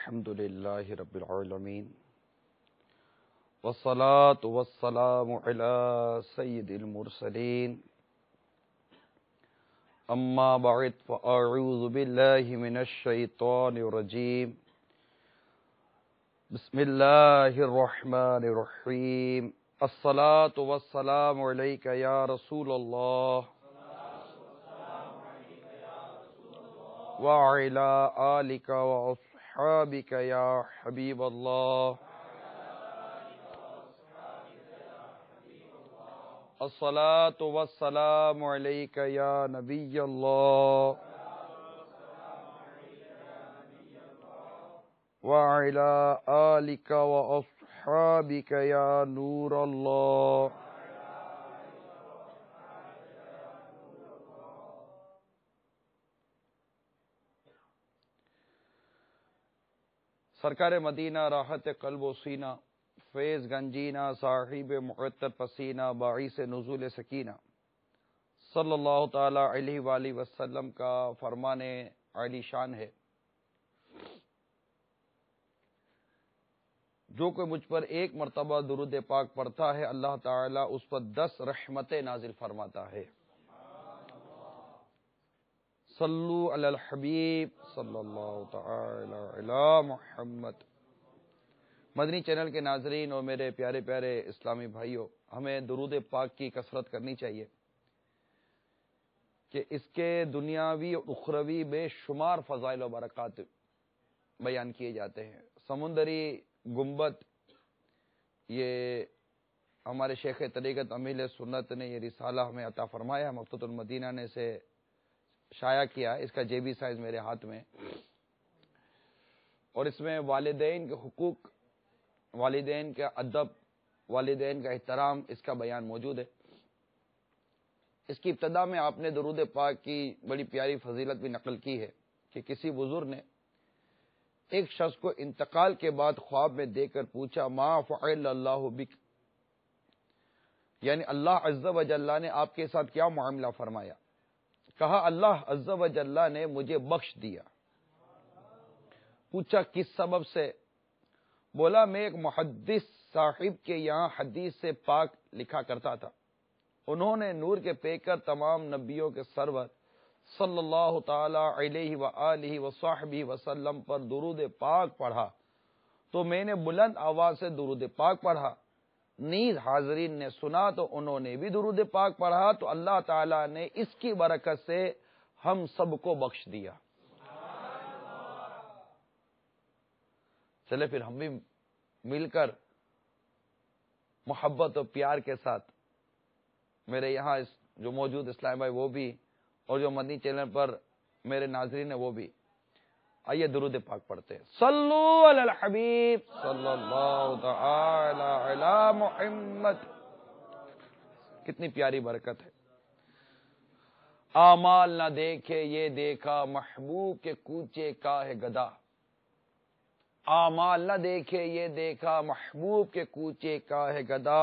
الحمد لله رب العالمين والصلاة والسلام على سيد المرسلين أما بعد فأعوذ بالله من الشيطان الرجيم بسم الله الرحمن الرحيم الصلاة والسلام عليك يا رسول الله وعلى آلك وأصحابك يا حبيب الله الصلاة والسلام عليك يا نبي الله وعلى آلك وأصحابك يا نور الله سرکار مدینہ راحت قلب و سینہ فیض گنجینہ صاحب معطر پسینہ باعث نزول سکینہ صلی اللہ تعالی علیہ وآلہ وسلم کا فرمان عالی شان ہے، جو کوئی مجھ پر ایک مرتبہ درود پاک پڑھتا ہے اللہ تعالی اس پر 10 رحمتیں نازل فرماتا ہے۔ صلو علی الحبیب صلی اللہ تعالی علی محمد۔ مدنی چینل کے ناظرین اور میرے پیارے پیارے اسلامی بھائیوں، ہمیں درود پاک کی کثرت کرنی چاہیے کہ اس کے دنیاوی اور اخروی بے شمار فضائل و برکات بیان کیے جاتے ہیں۔ سمندری گنبد، یہ ہمارے شیخ طریقت امیل سنت نے یہ رسالہ ہمیں عطا فرمایا، مفتوحات المدینہ نے اسے شائع کیا، اس کا جیبی سائز میرے ہاتھ میں، اور اس میں والدین کے حقوق، والدین کا ادب، والدین کا احترام، اس کا بیان موجود ہے۔ اس کی ابتدا میں آپ نے درود پاک کی بڑی پیاری فضیلت بھی نقل کی ہے کہ کسی بزرگ نے ایک شخص کو انتقال کے بعد خواب میں دیکھ کر پوچھا ما فعل اللہ بک، یعنی اللہ عز و جل نے آپ کے ساتھ کیا معاملہ فرمایا؟ کہا اللہ عز و جل نے مجھے بخش دیا۔ پوچھا کس سبب سے؟ بولا میں ایک محدث صاحب کے یہاں حدیث سے پاک لکھا کرتا تھا، انہوں نے نور کے پیکر تمام نبیوں کے سرور صلی اللہ تعالی علیہ وآلہ وصحبہ وسلم پر درود پاک پڑھا تو میں نے بلند آواز سے درود پاک پڑھا، نیز حاضرین نے سنا تو انہوں نے بھی درود پاک پڑھا، تو اللہ تعالی نے اس کی برکت سے ہم سب کو بخش دیا۔ چلے پھر ہم بھی مل کر محبت و پیار کے ساتھ، میرے یہاں جو موجود اسلام بھائی وہ بھی، اور جو مدنی چینل پر میرے ناظرین ہیں وہ بھی، آئیے درود پاک پڑھتے ہیں۔ صلو علی الحبیب صلی اللہ تعالی علی محمد۔ کتنی پیاری برکت ہے۔ آمال نہ دیکھے یہ دیکھا محبوب کے کوچے کا ہے گدا، آمال نہ دیکھے یہ دیکھا محبوب کے کوچے کا ہے گدا،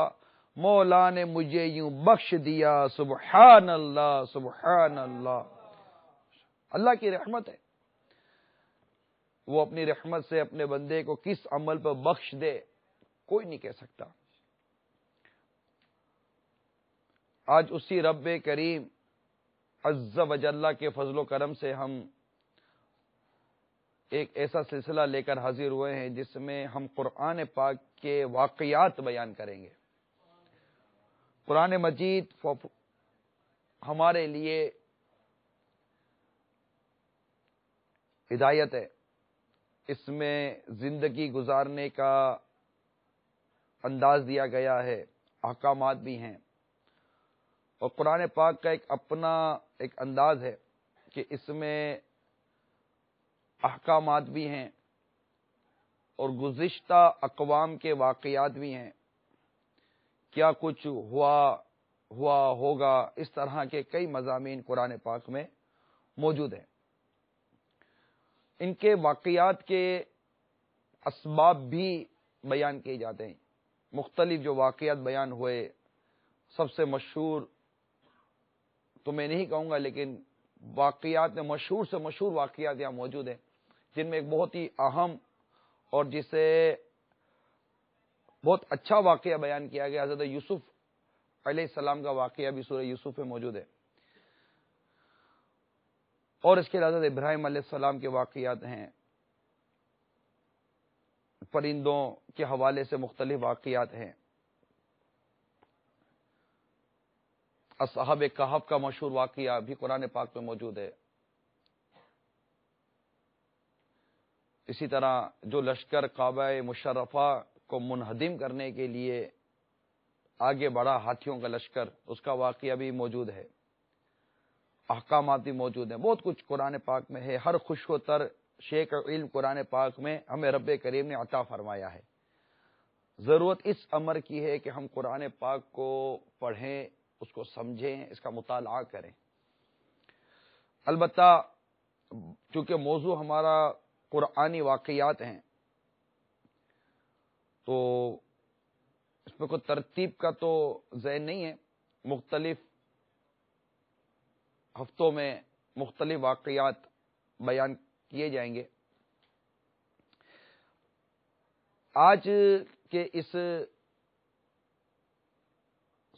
مولا نے مجھے یوں بخش دیا سبحان اللہ سبحان اللہ۔ اللہ کی رحمت ہے، وہ اپنی رحمت سے اپنے بندے کو کس عمل پر بخش دے کوئی نہیں کہہ سکتا۔ آج اسی رب کریم عز و جل کے فضل و کرم سے ہم ایک ایسا سلسلہ لے کر حاضر ہوئے ہیں جس میں ہم قرآن پاک کے واقعات بیان کریں گے۔ قرآن مجید ہمارے لیے ہدایت ہے، اس میں زندگی گزارنے کا انداز دیا گیا ہے، احکامات بھی ہیں، اور قرآن پاک کا ایک اپنا ایک انداز ہے کہ اس میں احکامات بھی ہیں اور گزشتہ اقوام کے واقعات بھی ہیں، کیا کچھ ہوا ہوگا، اس طرح کے کئی مضامین قرآن پاک میں موجود ہیں۔ ان کے واقعات کے اسباب بھی بیان کیے جاتے ہیں۔ مختلف جو واقعات بیان ہوئے، سب سے مشہور تو میں نہیں کہوں گا، لیکن واقعات میں مشہور سے مشہور واقعات یہاں موجود ہیں، جن میں ایک بہت ہی اہم اور جسے بہت اچھا واقعہ بیان کیا گیا، حضرت یوسف علیہ السلام کا واقعہ بھی سورہ یوسف میں موجود ہے، اور اس کے حضرت ابراہیم علیہ السلام کے واقعات ہیں، پرندوں کے حوالے سے مختلف واقعات ہیں، اصحاب کہف کا مشہور واقعہ بھی قرآن پاک میں موجود ہے۔ اسی طرح جو لشکر کعبہ مشرفہ کو منہدم کرنے کے لیے آگے بڑھا، ہاتھیوں کا لشکر، اس کا واقعہ بھی موجود ہے، احکامات بھی موجود ہیں، بہت کچھ قرآن پاک میں ہے۔ ہر خوش و تر شے کا علم قرآن پاک میں ہمیں رب کریم نے عطا فرمایا ہے۔ ضرورت اس امر کی ہے کہ ہم قرآن پاک کو پڑھیں، اس کو سمجھیں، اس کا مطالعہ کریں۔ البتہ چونکہ موضوع ہمارا قرآنی واقعات ہیں، تو اس میں کوئی ترتیب کا تو ذہن نہیں ہے، مختلف ہفتوں میں مختلف واقعات بیان کیے جائیں گے۔ آج کے اس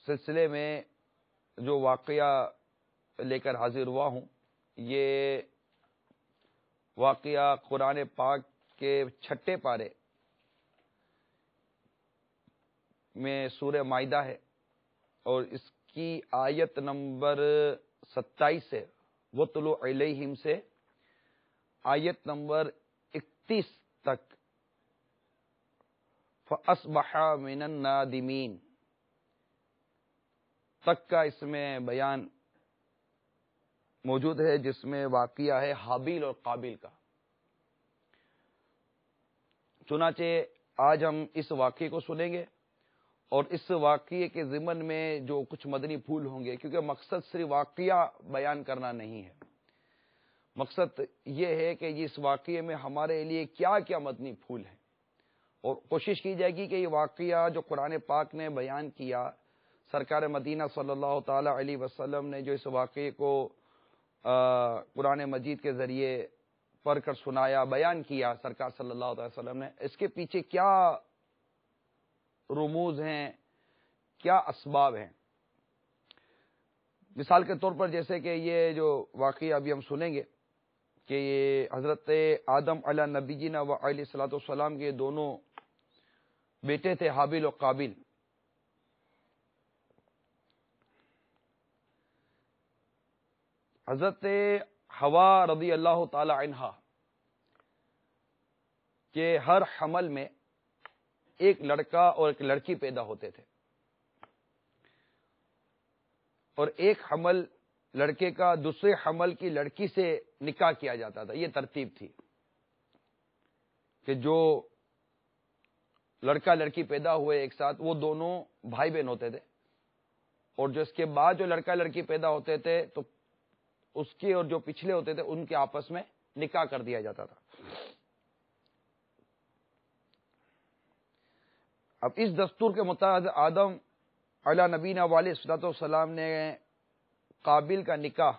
سلسلے میں جو واقعہ لے کر حاضر ہوا ہوں، یہ واقعہ قرآن پاک کے 6 پارے میں سورہ مائدہ ہے، اور اس کی آیت نمبر 27 سے وَاتْلُ عَلَيْهِمْ سے آیت نمبر 31 تک فَأَصْبَحَ مِنَ النَّادِمِينَ تک کا اس میں بیان موجود ہے، جس میں واقعہ ہے حابیل اور قابیل کا۔ چنانچہ آج ہم اس واقعے کو سنیں گے، اور اس واقعے کے ضمن میں جو کچھ مدنی پھول ہوں گے، کیونکہ مقصد صرف واقعہ بیان کرنا نہیں ہے، مقصد یہ ہے کہ اس واقعے میں ہمارے لیے کیا کیا مدنی پھول ہیں، اور کوشش کی جائے گی کہ یہ واقعہ جو قرآن پاک نے بیان کیا، سرکار مدینہ صلی اللہ تعالی علیہ وسلم نے جو اس واقعے کو قرآن مجید کے ذریعے پڑھ کر سنایا، بیان کیا سرکار صلی اللہ علیہ وسلم نے، اس کے پیچھے کیا رموز ہیں، کیا اسباب ہیں۔ مثال کے طور پر جیسے کہ یہ جو واقعہ ابھی ہم سنیں گے کہ یہ حضرت آدم علیہ نبینا و علیہ الصلوۃ والسلام کے دونوں بیٹے تھے، حابیل و قابیل۔ حضرت حوا رضی اللہ تعالی عنہا کہ ہر حمل میں ایک لڑکا اور ایک لڑکی پیدا ہوتے تھے، اور ایک حمل لڑکے کا دوسرے حمل کی لڑکی سے نکاح کیا جاتا تھا۔ یہ ترتیب تھی کہ جو لڑکا لڑکی پیدا ہوئے ایک ساتھ، وہ دونوں بھائی بہن ہوتے تھے، اور جو اس کے بعد جو لڑکا لڑکی پیدا ہوتے تھے تو اس کے اور جو پچھلے ہوتے تھے ان کے آپس میں نکاح کر دیا جاتا تھا۔ اب اس دستور کے مطابق آدم علیہ نبینا علیہ الصلوۃ والسلام نے قابیل کا نکاح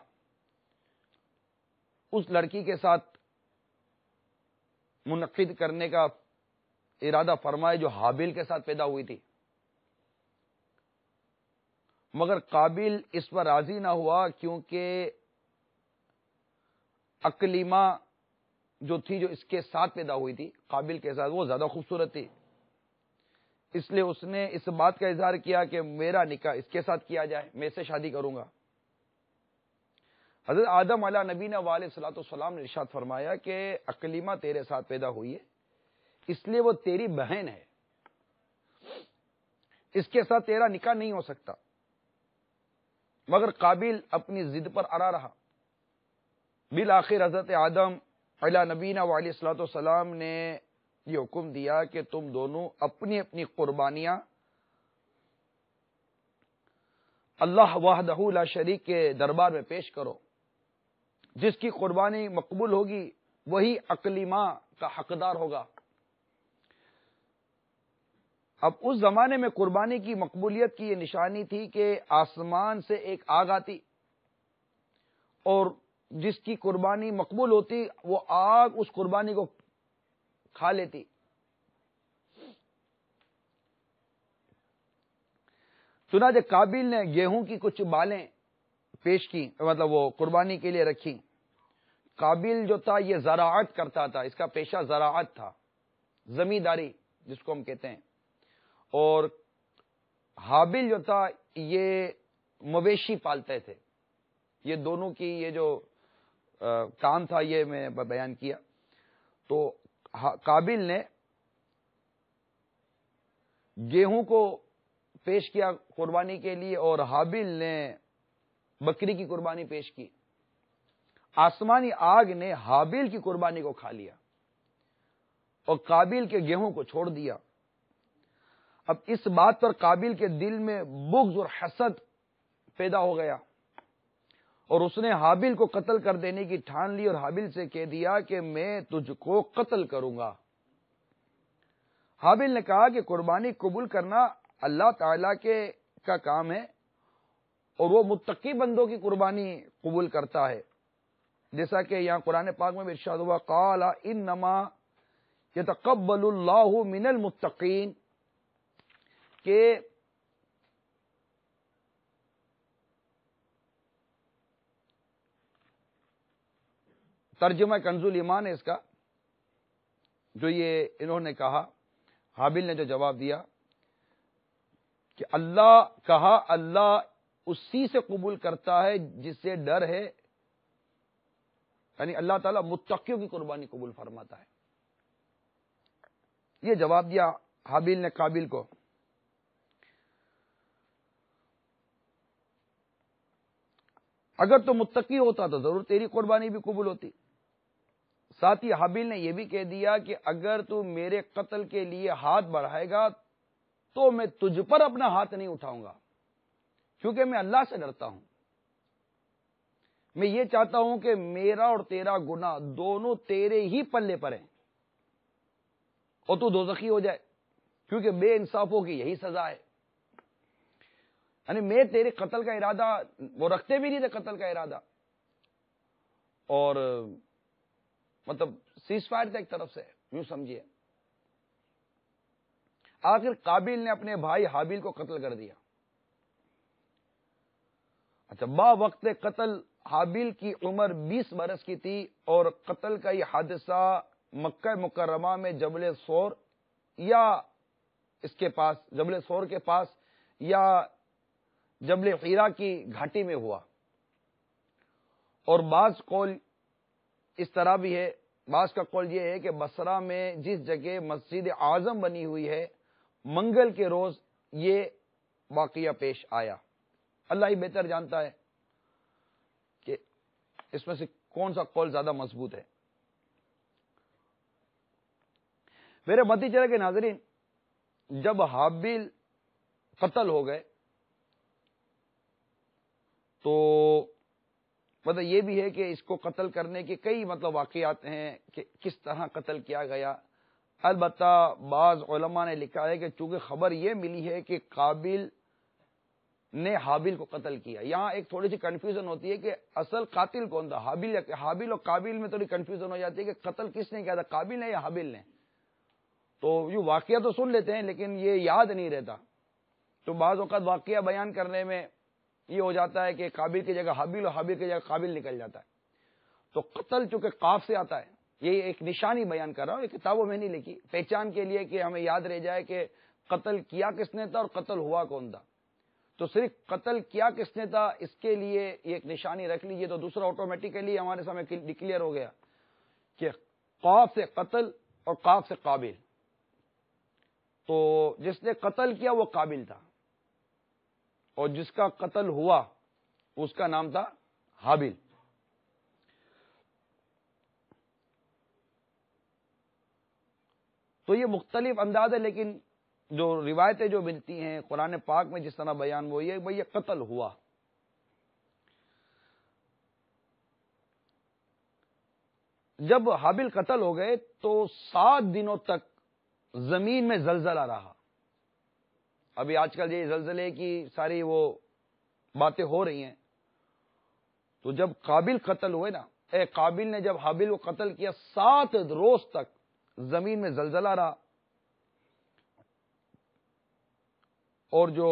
اس لڑکی کے ساتھ منعقد کرنے کا ارادہ فرمایا جو حابیل کے ساتھ پیدا ہوئی تھی، مگر قابیل اس پر راضی نہ ہوا، کیونکہ اکلیما جو تھی جو اس کے ساتھ پیدا ہوئی تھی قابیل کے ساتھ، وہ زیادہ خوبصورت تھی، اس لیے اس نے اس بات کا اظہار کیا کہ میرا نکاح اس کے ساتھ کیا جائے، میں اس سے شادی کروں گا۔ حضرت آدم علیہ نبینا علیہ الصلوۃ والسلام نے ارشاد فرمایا کہ اکلیما تیرے ساتھ پیدا ہوئی ہے، اس لیے وہ تیری بہن ہے، اس کے ساتھ تیرا نکاح نہیں ہو سکتا۔ مگر قابیل اپنی ضد پر اڑا رہا۔ بالآخر حضرت آدم علیہ نبینا علیہ الصلوۃ والسلام نے یہ حکم دیا کہ تم دونوں اپنی اپنی قربانیاں اللہ وحدہ لا شریک کے دربار میں پیش کرو، جس کی قربانی مقبول ہوگی وہی اکلیما کا حقدار ہوگا۔ اب اس زمانے میں قربانی کی مقبولیت کی یہ نشانی تھی کہ آسمان سے ایک آگ آتی، اور جس کی قربانی مقبول ہوتی وہ آگ اس قربانی کو کھا لیتی، چنانچہ قابیل نے گیہوں کی کچھ بالیں پیش کی، مطلب وہ قربانی کے لیے رکھی۔ قابیل جو تھا یہ زراعت کرتا تھا، اس کا پیشہ زراعت تھا، زمینداری جس کو ہم کہتے ہیں، اور حابیل جو تھا یہ مویشی پالتے تھے۔ یہ دونوں کی یہ جو کام تھا یہ میں بیان کیا۔ تو قابیل نے گیہوں کو پیش کیا قربانی کے لیے اور حابیل نے بکری کی قربانی پیش کی۔ آسمانی آگ نے حابیل کی قربانی کو کھا لیا اور قابیل کے گیہوں کو چھوڑ دیا۔ اب اس بات پر قابیل کے دل میں بغض اور حسد پیدا ہو گیا اور اس نے حابیل کو قتل کر دینے کی ٹھان لی اور حابیل سے کہہ دیا کہ میں تجھ کو قتل کروں گا۔ حابیل نے کہا کہ قربانی قبول کرنا اللہ تعالی کا کام ہے اور وہ متقی بندوں کی قربانی قبول کرتا ہے، جیسا کہ یہاں قرآن پاک میں ارشاد ہوا قال انما یتقبل اللہ من المتقین، کہ ترجمہ کنز الایمان ہے اس کا، جو یہ انہوں نے کہا، حابیل نے جو جواب دیا کہ اللہ اسی سے قبول کرتا ہے جس سے ڈر ہے، یعنی اللہ تعالیٰ متقیوں کی قربانی قبول فرماتا ہے۔ یہ جواب دیا حابیل نے قابیل کو۔ اگر تو متقی ہوتا تو ضرور تیری قربانی بھی قبول ہوتی۔ ساتھ ہی حابیل نے یہ بھی کہہ دیا کہ اگر تو میرے قتل کے لیے ہاتھ بڑھائے گا تو میں تجھ پر اپنا ہاتھ نہیں اٹھاؤں گا، کیونکہ میں اللہ سے ڈرتا ہوں۔ میں یہ چاہتا ہوں کہ میرا اور تیرا گناہ دونوں تیرے ہی پلے پر ہیں اور تو دوزخی ہو جائے، کیونکہ بے انصافوں کی یہی سزا ہے۔ یعنی میں تیرے قتل کا ارادہ، وہ رکھتے بھی نہیں تھے قتل کا ارادہ، اور مطلب سیز فائر تھا ایک طرف سے، یوں سمجھیے۔ آخر قابیل نے اپنے بھائی حابیل کو قتل کر دیا۔ اچھا، با وقت قتل حابیل کی عمر 20 برس کی تھی اور قتل کا یہ حادثہ مکہ مکرمہ میں جبل سور یا اس کے پاس، جبل سور کے پاس یا جبل حیرا کی گھاٹی میں ہوا۔ اور بعض قول اس طرح بھی ہے، بعض کا قول یہ ہے کہ بصرہ میں جس جگہ مسجد اعظم بنی ہوئی ہے، منگل کے روز یہ واقعہ پیش آیا۔ اللہ ہی بہتر جانتا ہے کہ اس میں سے کون سا قول زیادہ مضبوط ہے۔ میرے مدی چرے کے ناظرین، جب حابیل قتل ہو گئے تو مطلب یہ بھی ہے کہ اس کو قتل کرنے کے کئی مطلب واقعات ہیں کہ کس طرح قتل کیا گیا۔ البتہ بعض علماء نے لکھا ہے کہ چونکہ خبر یہ ملی ہے کہ قابیل نے حابیل کو قتل کیا، یہاں ایک تھوڑی سی کنفیوژن ہوتی ہے کہ اصل قاتل کون تھا، حابیل اور قابیل میں تھوڑی کنفیوژن ہو جاتی ہے کہ قتل کس نے کیا تھا، قابیل نے یا حابیل نے۔ تو یہ واقعہ تو سن لیتے ہیں لیکن یہ یاد نہیں رہتا، تو بعض اوقات واقعہ بیان کرنے میں یہ ہو جاتا ہے کہ قابیل کی جگہ حابیل اور حابیل کی جگہ قابیل نکل جاتا ہے۔ تو قتل چونکہ قاف سے آتا ہے، یہ ایک نشانی بیان کر رہا ہوں، یہ کتابوں میں نہیں لکھی، پہچان کے لیے کہ ہمیں یاد رہ جائے کہ قتل کیا کس نے تھا اور قتل ہوا کون تھا۔ تو صرف قتل کیا کس نے تھا اس کے لیے یہ ایک نشانی رکھ لیجئے، تو دوسرا آٹومیٹیکلی ہمارے سامنے ڈکلیئر ہو گیا کہ قاف سے قتل اور قاف سے قابل۔ تو جس نے قتل کیا وہ قابل تھا اور جس کا قتل ہوا اس کا نام تھا حابیل۔ تو یہ مختلف انداز ہے، لیکن جو روایتیں جو ملتی ہیں قرآن پاک میں جس طرح بیان وہ یہ بھئی یہ قتل ہوا۔ جب حابیل قتل ہو گئے تو 7 دنوں تک زمین میں زلزلہ رہا۔ ابھی آج کل یہ زلزلے کی ساری وہ باتیں ہو رہی ہیں، تو جب قابیل قتل ہوئے نا، قابیل نے جب حابیل کو قتل کیا 7 روز تک زمین میں زلزلہ رہا، اور جو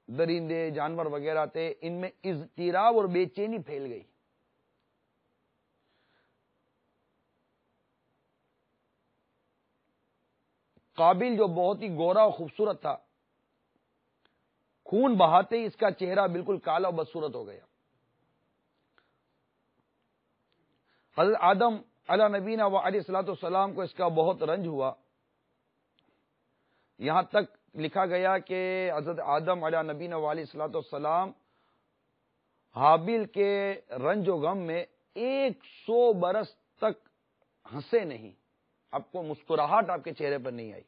درندے جانور وغیرہ تھے، ان میں اضطراب اور بے چینی پھیل گئی. قابل جو بہت ہی گورا اور خوبصورت تھا، خون بہاتے ہی اس کا چہرہ بالکل کالا اور بدصورت ہو گیا. حضرت آدم علیہ نبینا و علیہ الصلوۃ والسلام کو اس کا بہت رنج ہوا. یہاں تک لکھا گیا کہ حضرت آدم علیہ نبینا و علیہ الصلوۃ والسلام حابیل کے رنج و غم میں 100 برس تک ہنسے نہیں. آپ کو مسکراہٹ آپ کے چہرے پر نہیں آئی.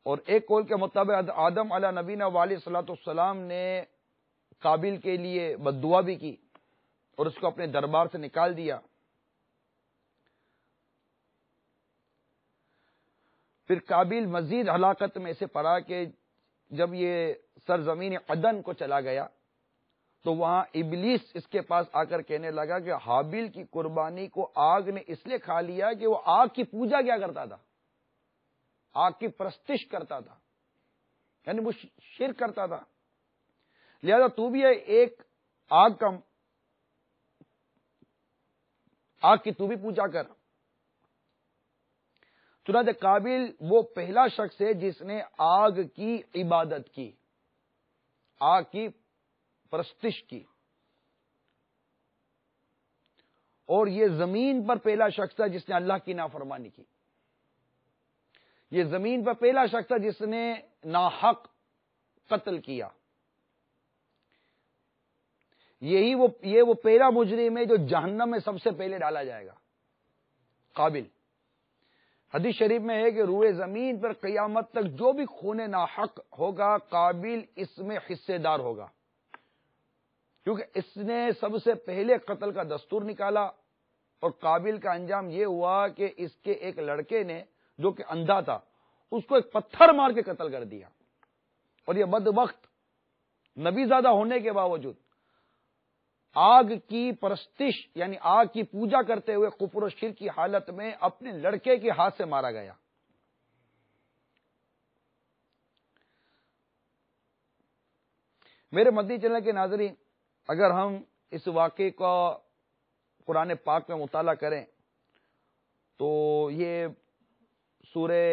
اور ایک قول کے مطابق آدم علیہ نبینا و علیہ الصلوۃ والسلام نے قابل کے لیے بد دعا بھی کی اور اس کو اپنے دربار سے نکال دیا. پھر قابل مزید ہلاکت میں اسے پڑا کہ جب یہ سرزمین عدن کو چلا گیا تو وہاں ابلیس اس کے پاس آ کر کہنے لگا کہ حابیل کی قربانی کو آگ نے اس لیے کھا لیا کہ وہ آگ کی پوجا کیا کرتا تھا، آگ کی پرستش کرتا تھا، یعنی وہ شرک کرتا تھا. لہذا تو بھی ایک آگ کی تو بھی پوجا کر. چنانچہ قابل وہ پہلا شخص ہے جس نے آگ کی عبادت کی، آگ کی پرستش کی. اور یہ زمین پر پہلا شخص تھا جس نے اللہ کی نافرمانی کی. یہ زمین پر پہلا شخص تھا جس نے ناحق قتل کیا. یہ وہ پہلا مجرم ہے جو جہنم میں سب سے پہلے ڈالا جائے گا، قابل. حدیث شریف میں ہے کہ روئے زمین پر قیامت تک جو بھی خون ناحق ہوگا قابل اس میں حصے دار ہوگا، کیونکہ اس نے سب سے پہلے قتل کا دستور نکالا. اور قابل کا انجام یہ ہوا کہ اس کے ایک لڑکے نے جو کہ اندھا تھا اس کو ایک پتھر مار کے قتل کر دیا. اور یہ بدبخت نبی زادہ ہونے کے باوجود آگ کی پرستش یعنی آگ کی پوجا کرتے ہوئے کفر و شرک کی حالت میں اپنے لڑکے کے ہاتھ سے مارا گیا. میرے مدنی چینل کے ناظرین، اگر ہم اس واقعے کا قرآن پاک میں مطالعہ کریں تو یہ سورہ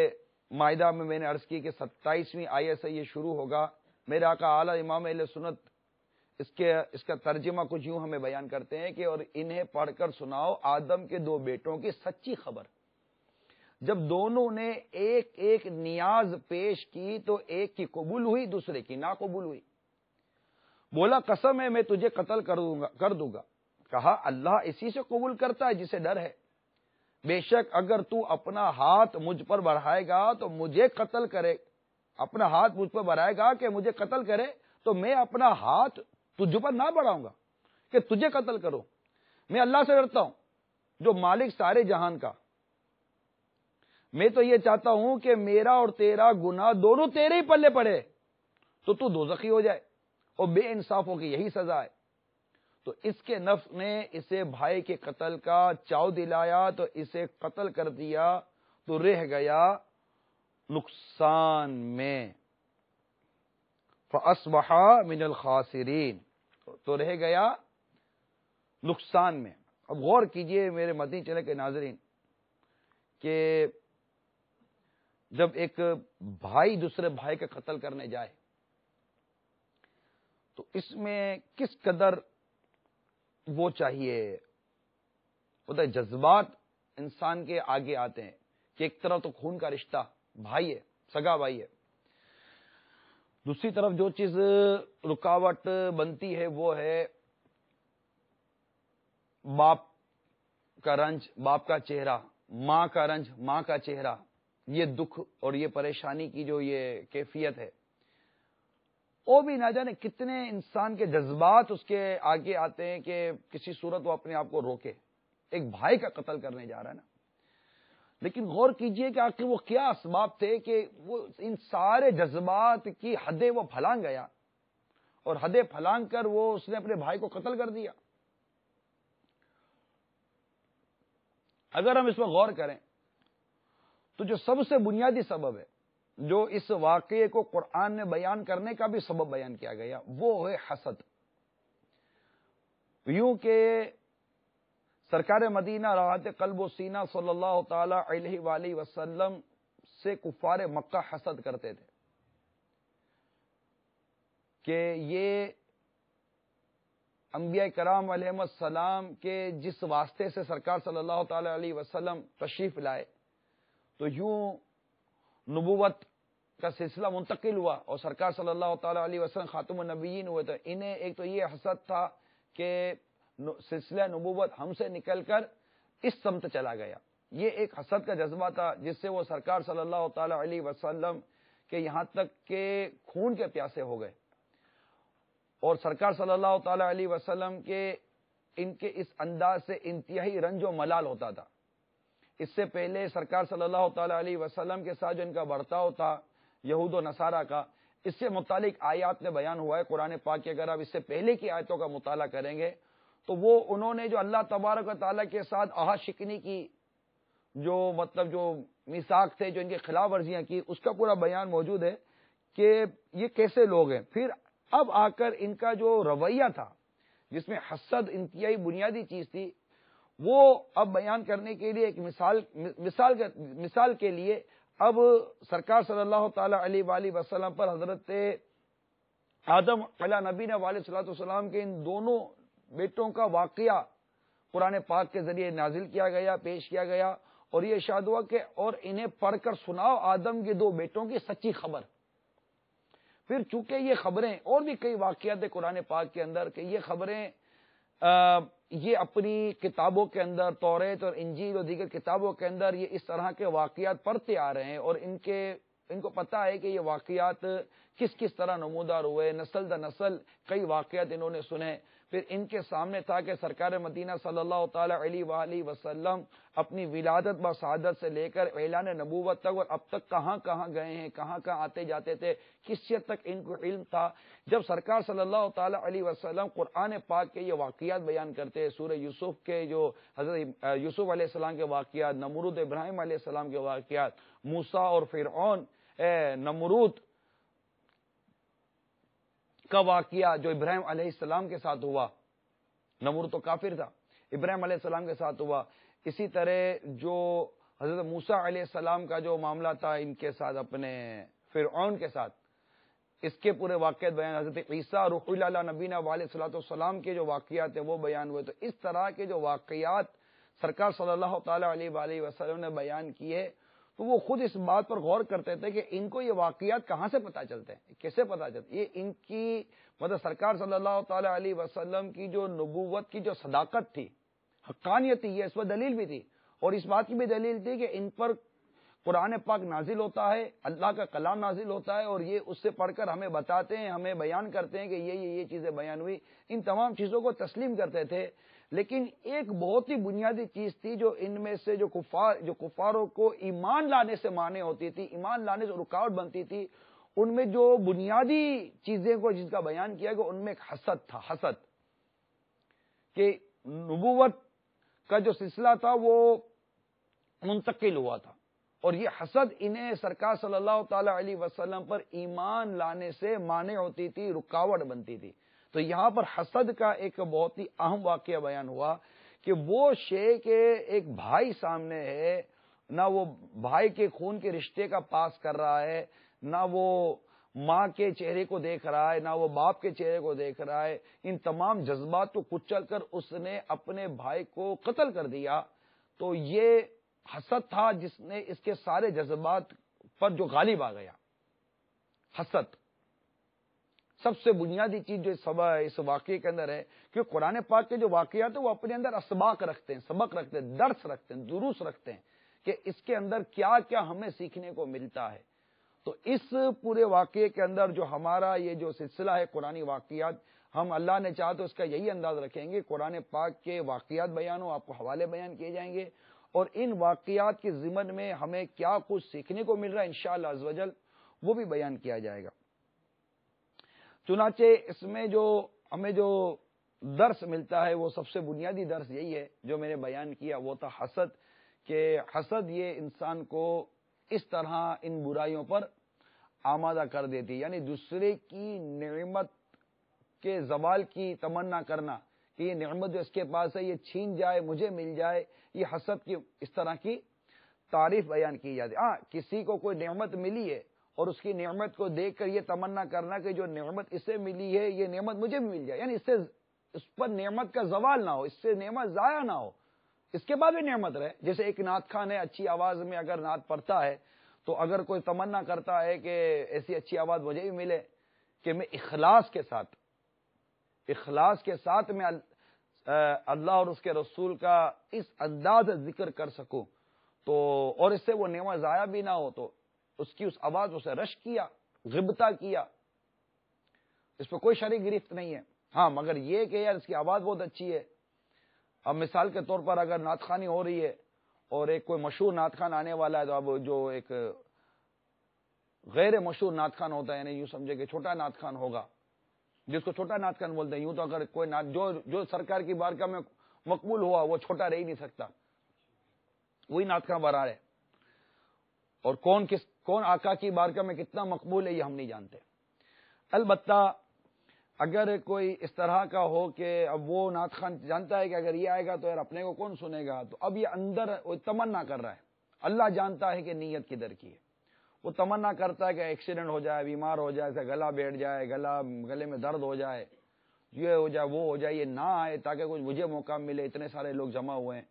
مائدہ میں نے عرض کی کہ 27ویں آیت سے یہ شروع ہوگا. میرے آقا اعلی امام اہل سنت اس کا ترجمہ کچھ یوں ہمیں بیان کرتے ہیں کہ اور انہیں پڑھ کر سناؤ آدم کے 2 بیٹوں کی سچی خبر. جب دونوں نے ایک ایک نیاز پیش کی تو ایک کی قبول ہوئی دوسرے کی نا قبول ہوئی. بولا قسم ہے میں تجھے قتل کر دوں گا. کہا اللہ اسی سے قبول کرتا ہے جسے ڈر ہے. بے شک اگر تو اپنا ہاتھ مجھ پر بڑھائے گا تو مجھے قتل کرے، اپنا ہاتھ مجھ پر بڑھائے گا کہ مجھے قتل کرے تو میں اپنا ہاتھ تجھ پر نہ بڑھاؤں گا کہ تجھے قتل کرو. میں اللہ سے ڈرتا ہوں جو مالک سارے جہان کا. میں تو یہ چاہتا ہوں کہ میرا اور تیرا گناہ دونوں تیرے ہی پلے پڑے تو دوزخی ہو جائے، اور بے انصافوں کی یہی سزا ہے. تو اس کے نفس نے اسے بھائی کے قتل کا چاؤ دلایا تو اسے قتل کر دیا تو رہ گیا نقصان میں. فَأَصْبَحَ مِنَ الْخَاسِرِينَ، تو رہ گیا نقصان میں. اب غور کیجئے میرے مدنی چینل کے ناظرین کہ جب ایک بھائی دوسرے بھائی کا قتل کرنے جائے تو اس میں کس قدر وہ چاہیے ہوتا ہے، جذبات انسان کے آگے آتے ہیں کہ ایک طرف تو خون کا رشتہ بھائی ہے، سگا بھائی ہے، دوسری طرف جو چیز رکاوٹ بنتی ہے وہ ہے باپ کا رنج، باپ کا چہرہ، ماں کا رنج، ماں کا چہرہ، یہ دکھ اور یہ پریشانی کی جو یہ کیفیت ہے. وہ بھی نہ جانے کتنے انسان کے جذبات اس کے آگے آتے ہیں کہ کسی صورت وہ اپنے آپ کو روکے. ایک بھائی کا قتل کرنے جا رہا ہے نا، لیکن غور کیجئے کہ آخر وہ کیا اسباب تھے کہ وہ ان سارے جذبات کی حدیں وہ پھلانگ گیا اور حدیں پھلانگ کر وہ اس نے اپنے بھائی کو قتل کر دیا. اگر ہم اس میں غور کریں تو جو سب سے بنیادی سبب ہے جو اس واقعے کو قرآن نے بیان کرنے کا بھی سبب بیان کیا گیا وہ ہے حسد. یوں کہ سرکار مدینہ راحت قلب و سینہ صلی اللہ تعالی علیہ وآلہ وسلم سے کفار مکہ حسد کرتے تھے کہ یہ انبیاء کرام علیہ السلام کے جس واسطے سے سرکار صلی اللہ تعالی علیہ وسلم تشریف لائے تو یوں نبوت کا سلسلہ منتقل ہوا اور سرکار صلی اللہ تعالی علیہ وسلم خاتم النبیین ہوئے تھے. انہیں ایک تو یہ حسد تھا کہ سلسلہ نبوت ہم سے نکل کر اس سمت چلا گیا. یہ ایک حسد کا جذبہ تھا جس سے وہ سرکار صلی اللہ تعالی علیہ وسلم کے یہاں تک کہ خون کے پیاسے ہو گئے اور سرکار صلی اللہ تعالی علیہ وسلم کے ان کے اس انداز سے انتہائی رنج و ملال ہوتا تھا. اس سے پہلے سرکار صلی اللہ تعالی علیہ وسلم کے ساتھ جو ان کا برتاؤ تھا یہود و نصارہ کا, اس سے متعلق آیات میں بیان ہوا ہے قرآن پاک کے. اگر آپ اس سے پہلے کی آیتوں کا مطالعہ کریں گے تو وہ انہوں نے جو اللہ تبارک و تعالیٰ کے ساتھ عہد شکنی کی, جو مطلب جو میثاق تھے, جو ان کی خلاف ورزیاں کی, اس کا پورا بیان موجود ہے کہ یہ کیسے لوگ ہیں. پھر اب آ کر ان کا جو رویہ تھا جس میں حسد انتہائی بنیادی چیز تھی وہ اب بیان کرنے کے لیے ایک مثال کے لیے اب سرکار صلی اللہ تعالی علیہ وآلہ وسلم پر حضرت آدم علیہ نبینا علیہ الصلوۃ والسلام کے ان دونوں بیٹوں کا واقعہ قرآن پاک کے ذریعے نازل کیا گیا, پیش کیا گیا اور یہ ارشاد ہوا کہ اور انہیں پڑھ کر سناؤ آدم کے دو بیٹوں کی سچی خبر. پھر چونکہ یہ خبریں اور بھی کئی واقعات ہیں قرآن پاک کے اندر کہ یہ خبریں یہ اپنی کتابوں کے اندر توریت اور انجیل اور دیگر کتابوں کے اندر یہ اس طرح کے واقعات پڑھتے آ رہے ہیں اور ان کو پتہ ہے کہ یہ واقعات کس کس طرح نمودار ہوئے, نسل در نسل کئی واقعات انہوں نے سنے. پھر ان کے سامنے تھا کہ سرکار مدینہ صلی اللہ تعالی علیہ وآلہ وسلم اپنی ولادت با سعادت سے لے کر اعلان نبوت تک اور اب تک کہاں کہاں گئے ہیں, کہاں کہاں آتے جاتے تھے, کس شے تک ان کو علم تھا. جب سرکار صلی اللہ تعالی علیہ وسلم قرآن پاک کے یہ واقعات بیان کرتے ہیں, سورہ یوسف کے جو حضرت یوسف علیہ السلام کے واقعات, نمرود ابراہیم علیہ السلام کے واقعات, موسیٰ اور فرعون نمرود کا واقعہ جو ابراہیم علیہ السلام کے ساتھ ہوا, نمرود تو کافر تھا, ابراہیم علیہ السلام کے ساتھ ہوا. اسی طرح جو حضرت موسیٰ علیہ السلام کا جو معاملہ تھا ان کے ساتھ اپنے فرعون کے ساتھ, اس کے پورے واقعات بیان. حضرت عیسیٰ روح اللہ علیہ نبینا علیہ الصلوۃ والسلام کے جو واقعات ہیں وہ بیان ہوئے. تو اس طرح کے جو واقعات سرکار صلی اللہ تعالی علیہ وآلہ وسلم نے بیان کیے تو وہ خود اس بات پر غور کرتے تھے کہ ان کو یہ واقعات کہاں سے پتہ چلتے ہیں, کیسے پتہ چلتے. یہ ان کی مطلب سرکار صلی اللہ تعالی علیہ وسلم کی جو نبوت کی جو صداقت تھی, حقانیت تھی, یہ اس پر دلیل بھی تھی. اور اس بات کی بھی دلیل تھی کہ ان پر قرآن پاک نازل ہوتا ہے, اللہ کا کلام نازل ہوتا ہے اور یہ اس سے پڑھ کر ہمیں بتاتے ہیں, ہمیں بیان کرتے ہیں کہ یہ چیزیں بیان ہوئی. ان تمام چیزوں کو تسلیم کرتے تھے. لیکن ایک بہت ہی بنیادی چیز تھی جو ان میں سے جو کفاروں کو ایمان لانے سے مانے ہوتی تھی, ایمان لانے سے رکاوٹ بنتی تھی, ان میں جو بنیادی چیزیں کو جن کا بیان کیا گیا ان میں ایک حسد تھا. حسد کہ نبوت کا جو سلسلہ تھا وہ منتقل ہوا تھا اور یہ حسد انہیں سرکار صلی اللہ تعالی علیہ وسلم پر ایمان لانے سے مانے ہوتی تھی, رکاوٹ بنتی تھی. تو یہاں پر حسد کا ایک بہت ہی اہم واقعہ بیان ہوا کہ وہ شے کہ ایک بھائی سامنے ہے, نہ وہ بھائی کے خون کے رشتے کا پاس کر رہا ہے, نہ وہ ماں کے چہرے کو دیکھ رہا ہے, نہ وہ باپ کے چہرے کو دیکھ رہا ہے. ان تمام جذبات کو کچل کر اس نے اپنے بھائی کو قتل کر دیا. تو یہ حسد تھا جس نے اس کے سارے جذبات پر جو غالب آ گیا. حسد سب سے بنیادی چیز جو اس واقعے کے اندر ہے کہ قرآن پاک کے جو واقعات ہیں وہ اپنے اندر اسباق رکھتے ہیں, سبق رکھتے ہیں, درس رکھتے ہیں, دروس رکھتے ہیں کہ اس کے اندر کیا کیا ہمیں سیکھنے کو ملتا ہے. تو اس پورے واقعے کے اندر جو ہمارا یہ جو سلسلہ ہے قرآنی واقعات, ہم اللہ نے چاہا تو اس کا یہی انداز رکھیں گے. قرآن پاک کے واقعات بیان ہو, آپ کو حوالے بیان کیے جائیں گے اور ان واقعات کے ضمن میں ہمیں کیا کچھ سیکھنے کو مل رہا ہے انشاءاللہ عز و جل وہ بھی بیان کیا جائے گا. چنانچہ اس میں جو ہمیں جو درس ملتا ہے وہ سب سے بنیادی درس یہی ہے جو میں نے بیان کیا, وہ تھا حسد. کہ حسد یہ انسان کو اس طرح ان برائیوں پر آمادہ کر دیتی. یعنی دوسرے کی نعمت کے زوال کی تمنا کرنا کہ یہ نعمت جو اس کے پاس ہے یہ چھین جائے, مجھے مل جائے, یہ حسد کی اس طرح کی تعریف بیان کی جاتی. ہاں, کسی کو کوئی نعمت ملی ہے اور اس کی نعمت کو دیکھ کر یہ تمنا کرنا کہ جو نعمت اسے ملی ہے یہ نعمت مجھے بھی مل جائے, یعنی اس پر نعمت کا زوال نہ ہو, اس سے نعمت ضائع نہ ہو, اس کے بعد بھی نعمت رہے. جیسے ایک نعت خان ہے, اچھی آواز میں اگر نعت پڑھتا ہے تو اگر کوئی تمنا کرتا ہے کہ ایسی اچھی آواز مجھے بھی ملے کہ میں اخلاص کے ساتھ میں اللہ اور اس کے رسول کا اس انداز ذکر کر سکوں تو, اور اس سے وہ نعمت ضائع بھی نہ ہو, تو اس کی اس آواز اسے رشک کیا, غبطہ کیا, اس پہ کوئی شرعی گرفت نہیں ہے. ہاں, مگر یہ کہ یار اس کی آواز بہت اچھی ہے. اب مثال کے طور پر اگر نعت خوانی ہو رہی ہے اور ایک کوئی مشہور نعت خوان آنے والا ہے, تو اب جو ایک غیر مشہور نعت خوان ہوتا ہے, یعنی یوں سمجھے کہ چھوٹا نعت خوان ہوگا, جس کو چھوٹا نعت خوان بولتے ہیں. یوں تو اگر کوئی جو سرکار کی بارگاہ میں مقبول ہوا وہ چھوٹا رہ ہی نہیں سکتا, وہی نعت خوان برار ہے. اور کون آقا کی بارگاہ میں کتنا مقبول ہے یہ ہم نہیں جانتے. البتہ اگر کوئی اس طرح کا ہو کہ اب وہ نعت خوان جانتا ہے کہ اگر یہ آئے گا تو یار اپنے کو کون سنے گا, تو اب یہ اندر وہ تمنا کر رہا ہے. اللہ جانتا ہے کہ نیت کدھر کی ہے. وہ تمنا کرتا ہے کہ ایکسیڈنٹ ہو جائے, بیمار ہو جائے, ایسا گلا بیٹھ جائے, گلے میں درد ہو جائے, یہ ہو جائے, وہ ہو جائے, یہ نہ آئے تاکہ کچھ مجھے موقع ملے, اتنے سارے لوگ جمع ہوئے ہیں.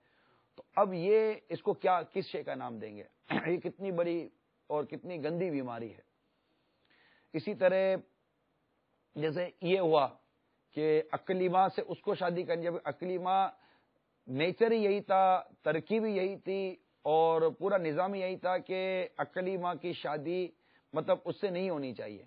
تو اب یہ اس کو کس شے کا نام دیں گے؟ یہ کتنی بڑی اور کتنی گندی بیماری ہے. اسی طرح جیسے یہ ہوا کہ عقلی ماں سے اس کو شادی کرنی, جب عقلی ماں نیچر ہی یہی تھا, ترکیب ہی یہی تھی اور پورا نظام یہی تھا کہ عقلی ماں کی شادی مطلب اس سے نہیں ہونی چاہیے,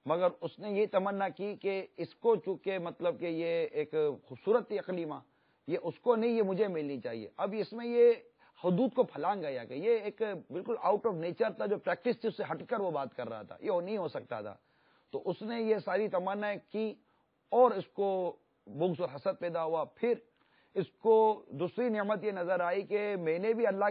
مگر اس نے یہ تمنا کی کہ اس کو چونکہ مطلب کہ یہ ایک خوبصورت تھی عقلی ماں, یہ اس کو نہیں, یہ مجھے ملنی چاہیے. اب اس میں یہ حدود کو پھلانگ گیا کہ یہ ایک بالکل آؤٹ آف نیچر تھا, جو پریکٹس تھی اس سے ہٹ کر وہ بات کر رہا تھا, یہ نہیں ہو سکتا تھا. تو اس نے یہ ساری تمنائیں کی اور اس کو بغض اور حسد پیدا ہوا. پھر اس کو دوسری نعمت یہ نظر آئی کہ میں نے بھی اللہ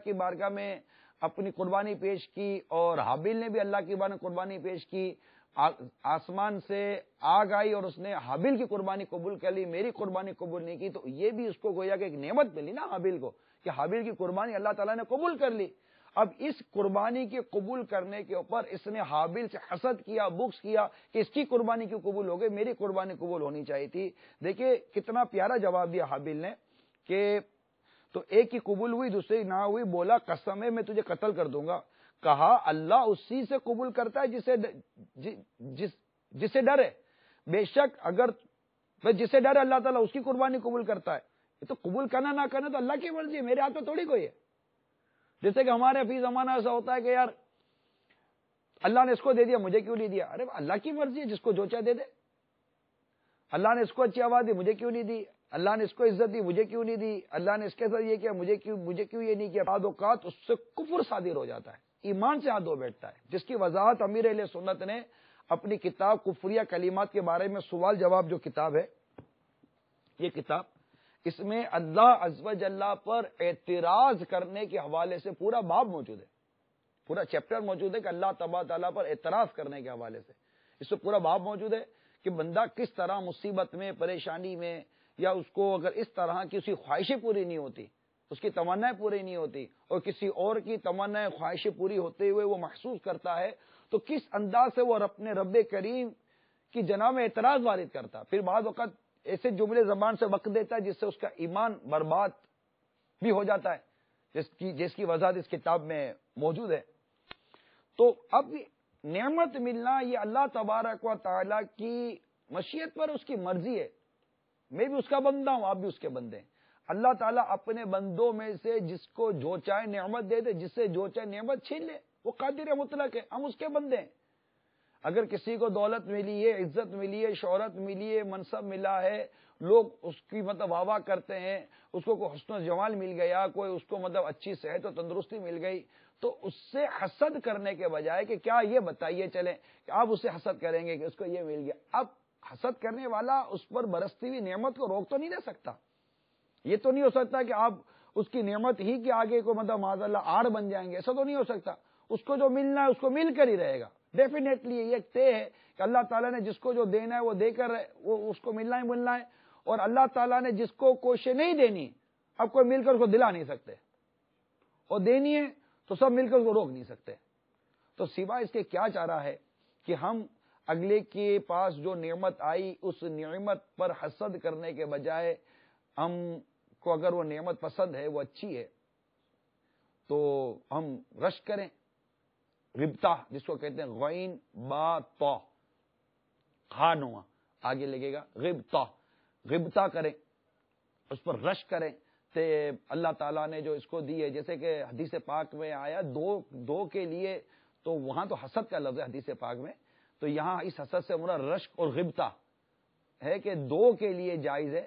کی بارگاہ میں اپنی قربانی پیش کی اور حابیل نے بھی اللہ کی بارگاہ میں قربانی پیش کی. آسمان سے آگ آئی اور اس نے حابیل کی قربانی قبول کر لی, میری قربانی قبول نہیں کی. تو یہ بھی اس کو گویا کہ ایک نعمت ملی نا حابیل کو, کہ حابیل کی قربانی اللہ تعالیٰ نے قبول کر لی. اب اس قربانی کے قبول کرنے کے اوپر اس نے حابیل سے حسد کیا, بغض کیا کہ اس کی قربانی کیوں قبول ہو گئی, میری قربانی قبول ہونی چاہیے تھی. دیکھیے کتنا پیارا جواب دیا حابیل نے کہ تو ایک کی قبول ہوئی دوسری نہ ہوئی, بولا قسم ہے میں تجھے قتل کر دوں گا. کہا اللہ اسی سے قبول کرتا ہے جسے ڈر ہے. بے شک اگر جسے ڈر ہے اللہ تعالیٰ اس کی قربانی قبول کرتا ہے. یہ تو قبول کرنا نہ کرنا تو اللہ کی مرضی ہے, میرے ہاتھ میں تھوڑی کوئی ہے. جیسے کہ ہمارے فی زمانہ ایسا ہوتا ہے کہ یار اللہ نے اس کو دے دیا مجھے کیوں نہیں دیا. ارے اللہ کی مرضی ہے, جس کو جو چاہے دے دے. اللہ نے اس کو اچھی آواز دی مجھے کیوں نہیں دی, اللہ نے اس کو عزت دی مجھے کیوں نہیں دی, اللہ نے اس کے ساتھ یہ کیا مجھے کیوں یہ نہیں کیا. بعض اوقات اس سے کفر صادر ہو جاتا ہے, ایمان سے ہاتھ دھو بیٹھتا ہے, جس کی وضاحت امیر اہل سنت نے اپنی کتاب کفریہ کلمات کے بارے میں سوال جواب جو کتاب ہے, یہ کتاب اس میں اللہ عز و جل پر اعتراض کرنے کے حوالے سے پورا باب موجود ہے, پورا چیپٹر موجود ہے کہ اللہ تبارک تعالیٰ پر اعتراض کرنے کے حوالے سے. اس سے پورا باب موجود ہے کہ بندہ کس طرح مصیبت میں, پریشانی میں, یا اس کو اگر اس طرح کی اسی خواہشیں پوری نہیں ہوتی, اس کی تمنائیں پوری نہیں ہوتی, اور کسی اور کی تمنائیں خواہشیں پوری ہوتے ہوئے وہ محسوس کرتا ہے, تو کس انداز سے وہ اپنے رب کریم کی جناب میں اعتراض وارد کرتا. پھر بعض وقت ایسے جملے زبان سے وقت دیتا ہے جس سے اس کا ایمان برباد بھی ہو جاتا ہے, جس کی وضاحت اس کتاب میں موجود ہے. تو اب نعمت ملنا یہ اللہ تبارک و تعالیٰ کی مشیت پر اس کی مرضی ہے. میں بھی اس کا بندہ ہوں, آپ بھی اس کے بندے ہیں. اللہ تعالیٰ اپنے بندوں میں سے جس کو جو چاہے نعمت دے دے, جس سے جو چاہے نعمت چھین لے. وہ قادر مطلق ہے, ہم اس کے بندے ہیں. اگر کسی کو دولت ملی ہے, عزت ملی ہے, شہرت ملی ہے, منصب ملا ہے, لوگ اس کی مطلب واہ واہ کرتے ہیں, اس کو کوئی حسن و جمال مل گیا, کوئی اس کو مطلب اچھی صحت و تندرستی مل گئی, تو اس سے حسد کرنے کے بجائے کہ کیا یہ بتائیے چلیں کہ آپ اسے حسد کریں گے کہ اس کو یہ مل گیا. اب حسد کرنے والا اس پر برستی ہوئی نعمت کو روک تو نہیں دے سکتا. یہ تو نہیں ہو سکتا کہ آپ اس کی نعمت ہی کے آگے کو مطلب معاذ اللہ آڑ بن جائیں گے، ایسا تو نہیں ہو سکتا. اس کو جو ملنا ہے اس کو مل کر ہی رہے گا. ڈیفینیٹلی یہ ایک طے ہے کہ اللہ تعالیٰ نے جس کو جو دینا ہے وہ دے کر وہ اس کو ملنا ہی ملنا ہے، اور اللہ تعالیٰ نے جس کو کوشش نہیں دینی اب کوئی مل کر اس کو دلا نہیں سکتے، اور دینی ہے تو سب مل کر اس کو روک نہیں سکتے. تو سوائے اس کے کیا چارہ ہے کہ ہم اگلے کے پاس جو نعمت آئی اس نعمت پر حسد کرنے کے بجائے ہم کو اگر وہ نعمت پسند ہے، وہ اچھی ہے، تو ہم رشک کریں. غبطہ جس کو کہتے ہیں غین با طا خانوا آگے لگے گا، غبطہ کریں، اس پر رشک کریں. تے اللہ تعالیٰ نے جو اس کو دی ہے، جیسے کہ حدیث پاک میں آیا دو کے لیے، تو وہاں تو حسد کا لفظ ہے حدیث پاک میں، تو یہاں اس حسد سے مراد رشک اور غبطہ ہے کہ دو کے لیے جائز ہے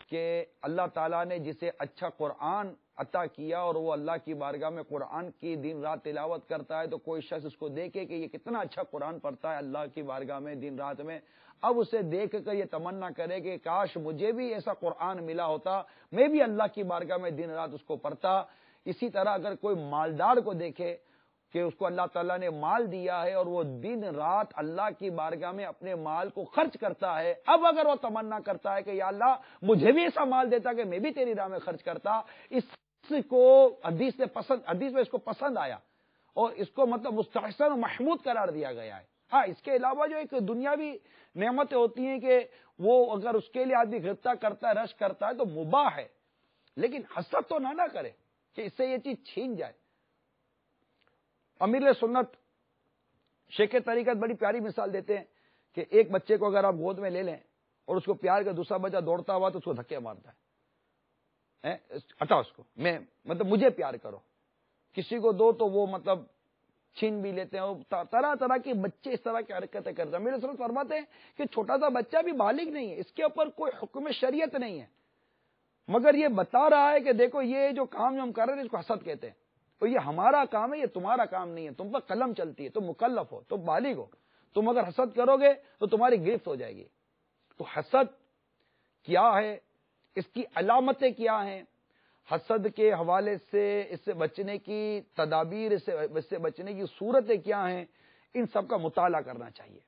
کہ اللہ تعالیٰ نے جسے اچھا قرآن عطا کیا اور وہ اللہ کی بارگاہ میں قرآن کی دن رات تلاوت کرتا ہے، تو کوئی شخص اس کو دیکھے کہ یہ کتنا اچھا قرآن پڑھتا ہے اللہ کی بارگاہ میں دن رات میں، اب اسے دیکھ کر یہ تمنا کرے کہ کاش مجھے بھی ایسا قرآن ملا ہوتا، میں بھی اللہ کی بارگاہ میں دن رات اس کو پڑھتا. اسی طرح اگر کوئی مالدار کو دیکھے کہ اس کو اللہ تعالیٰ نے مال دیا ہے اور وہ دن رات اللہ کی بارگاہ میں اپنے مال کو خرچ کرتا ہے، اب اگر وہ تمنا کرتا ہے کہ یا اللہ مجھے بھی ایسا مال دیتا کہ میں بھی تیری راہ میں خرچ کرتا، اس کو حدیث میں اس کو پسند آیا اور اس کو مطلب مستحسن و محمود قرار دیا گیا ہے. ہاں، اس کے علاوہ جو ایک دنیاوی نعمتیں ہوتی ہیں کہ وہ اگر اس کے لیے آدمی غبطہ کرتا ہے، رشک کرتا ہے تو مباح ہے، لیکن حسد تو نہ کرے کہ اس سے یہ چیز چھین جائے. امیر سنت شیخ طریقت بڑی پیاری مثال دیتے ہیں کہ ایک بچے کو اگر آپ گود میں لے لیں اور اس کو پیار کا دوسرا بچہ دوڑتا ہوا تو اس کو دھکے مارتا ہے، ہٹا اس کو، میں مطلب مجھے پیار کرو. کسی کو دو تو وہ مطلب چھین بھی لیتے ہیں، طرح طرح کے بچے اس طرح کی حرکتیں کرتے ہیں. میرے سنت فرماتے ہیں کہ چھوٹا سا بچہ بھی بالغ نہیں ہے، اس کے اوپر کوئی حکم شریعت نہیں ہے، مگر یہ بتا رہا ہے کہ دیکھو یہ جو کام جو ہم کر رہے ہیں اس کو حسد کہتے ہیں، تو یہ ہمارا کام ہے، یہ تمہارا کام نہیں ہے، تم پر قلم چلتی ہے، تم مکلف ہو، تم بالغ ہو، تم اگر حسد کرو گے تو تمہاری گرفت ہو جائے گی. تو حسد کیا ہے، اس کی علامتیں کیا ہیں، حسد کے حوالے سے اس سے بچنے کی تدابیر، اس سے بچنے کی صورتیں کیا ہیں، ان سب کا مطالعہ کرنا چاہیے.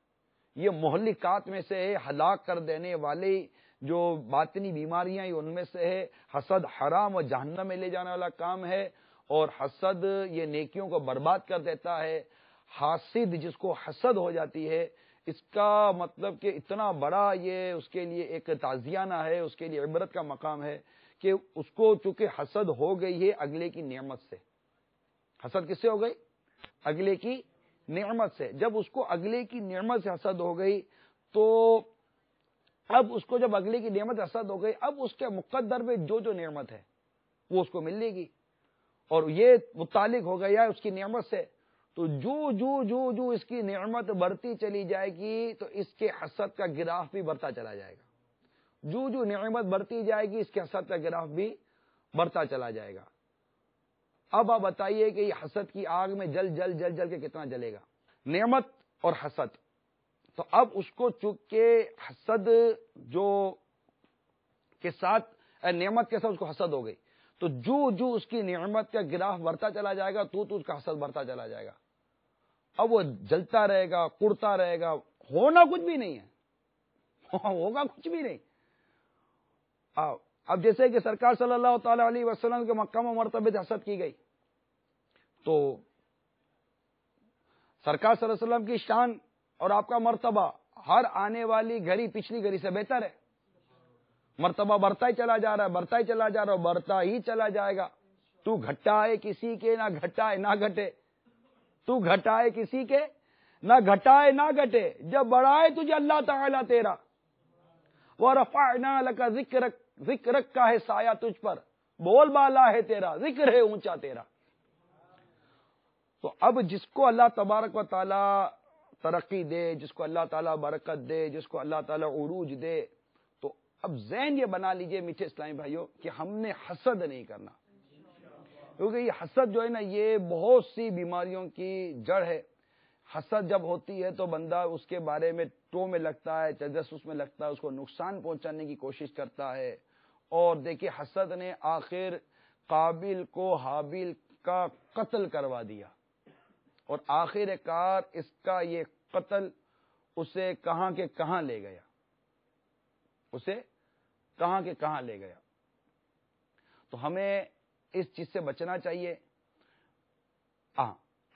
یہ مہلکات میں سے ہے، ہلاک کر دینے والی جو باطنی بیماریاں ان میں سے ہے. حسد حرام و جہنم میں لے جانے والا کام ہے، اور حسد یہ نیکیوں کو برباد کر دیتا ہے. حاسد جس کو حسد ہو جاتی ہے، اس کا مطلب کہ اتنا بڑا یہ اس کے لیے ایک تعزیانہ ہے، اس کے لیے عبرت کا مقام ہے کہ اس کو چونکہ حسد ہو گئی ہے اگلے کی نعمت سے. حسد کس سے ہو گئی؟ اگلے کی نعمت سے. جب اس کو اگلے کی نعمت سے حسد ہو گئی تو اب اس کو جب اگلے کی نعمت حسد ہو گئی، اب اس کے مقدر میں جو نعمت ہے وہ اس کو ملے گی، اور یہ متعلق ہو گیا ہے اس کی نعمت سے. تو جو اس کی نعمت بڑھتی چلی جائے گی تو اس کے حسد کا گراف بھی بڑھتا چلا جائے گا. جو نعمت بڑھتی جائے گی اس کے حسد کا گراف بھی بڑھتا چلا جائے گا. اب آپ بتائیے کہ یہ حسد کی آگ میں جل کے کتنا جلے گا، نعمت اور حسد. تو اب اس کو چونکہ حسد جو کے ساتھ نعمت کے ساتھ اس کو حسد ہو گئی، تو جو اس کی نعمت کا گراف بڑھتا چلا جائے گا تو اس کا حسد بڑھتا چلا جائے گا. اب وہ جلتا رہے گا، کڑتا رہے گا، ہونا کچھ بھی نہیں ہے، ہوگا کچھ بھی نہیں. اب جیسے کہ سرکار صلی اللہ تعالی علیہ وسلم کے مقام و مرتبے سے حسد کی گئی، تو سرکار صلی اللہ علیہ وسلم کی شان اور آپ کا مرتبہ ہر آنے والی گھڑی پچھلی گھڑی سے بہتر ہے. مرتبہ بڑھتا ہی چلا جا رہا ہے، بڑھتا ہی چلا جا رہا ہے، بڑھتا ہی چلا جائے گا. تو گھٹائے کسی کے نہ گھٹائے نہ گھٹے، تو گھٹائے کسی کے نہ گھٹائے نہ گھٹے، جب بڑھائے تجھے اللہ تعالیٰ تیرا. وَرَفَعْنَا لَكَ ذِكْرَكَ کا ہے سایہ تجھ پر، بول بالا ہے تیرا، ذکر ہے اونچا تیرا. تو اب جس کو اللہ تبارک و تعالی ترقی دے، جس کو اللہ تعالیٰ برکت دے، جس کو اللہ تعالیٰ عروج دے، تو اب ذہن یہ بنا لیجئے میٹھے اسلامی بھائیوں کہ ہم نے حسد نہیں کرنا، کیونکہ یہ حسد جو ہے نا یہ بہت سی بیماریوں کی جڑ ہے. حسد جب ہوتی ہے تو بندہ اس کے بارے میں میں لگتا ہے، تجسس میں لگتا ہے، اس کو نقصان پہنچانے کی کوشش کرتا ہے. اور دیکھیے حسد نے آخر قابل کو حابیل کا قتل کروا دیا، اور آخر کار اس کا یہ قتل اسے کہاں کے کہاں لے گیا، اسے کہاں کے کہاں لے گیا۔ تو ہمیں اس چیز سے بچنا چاہیے۔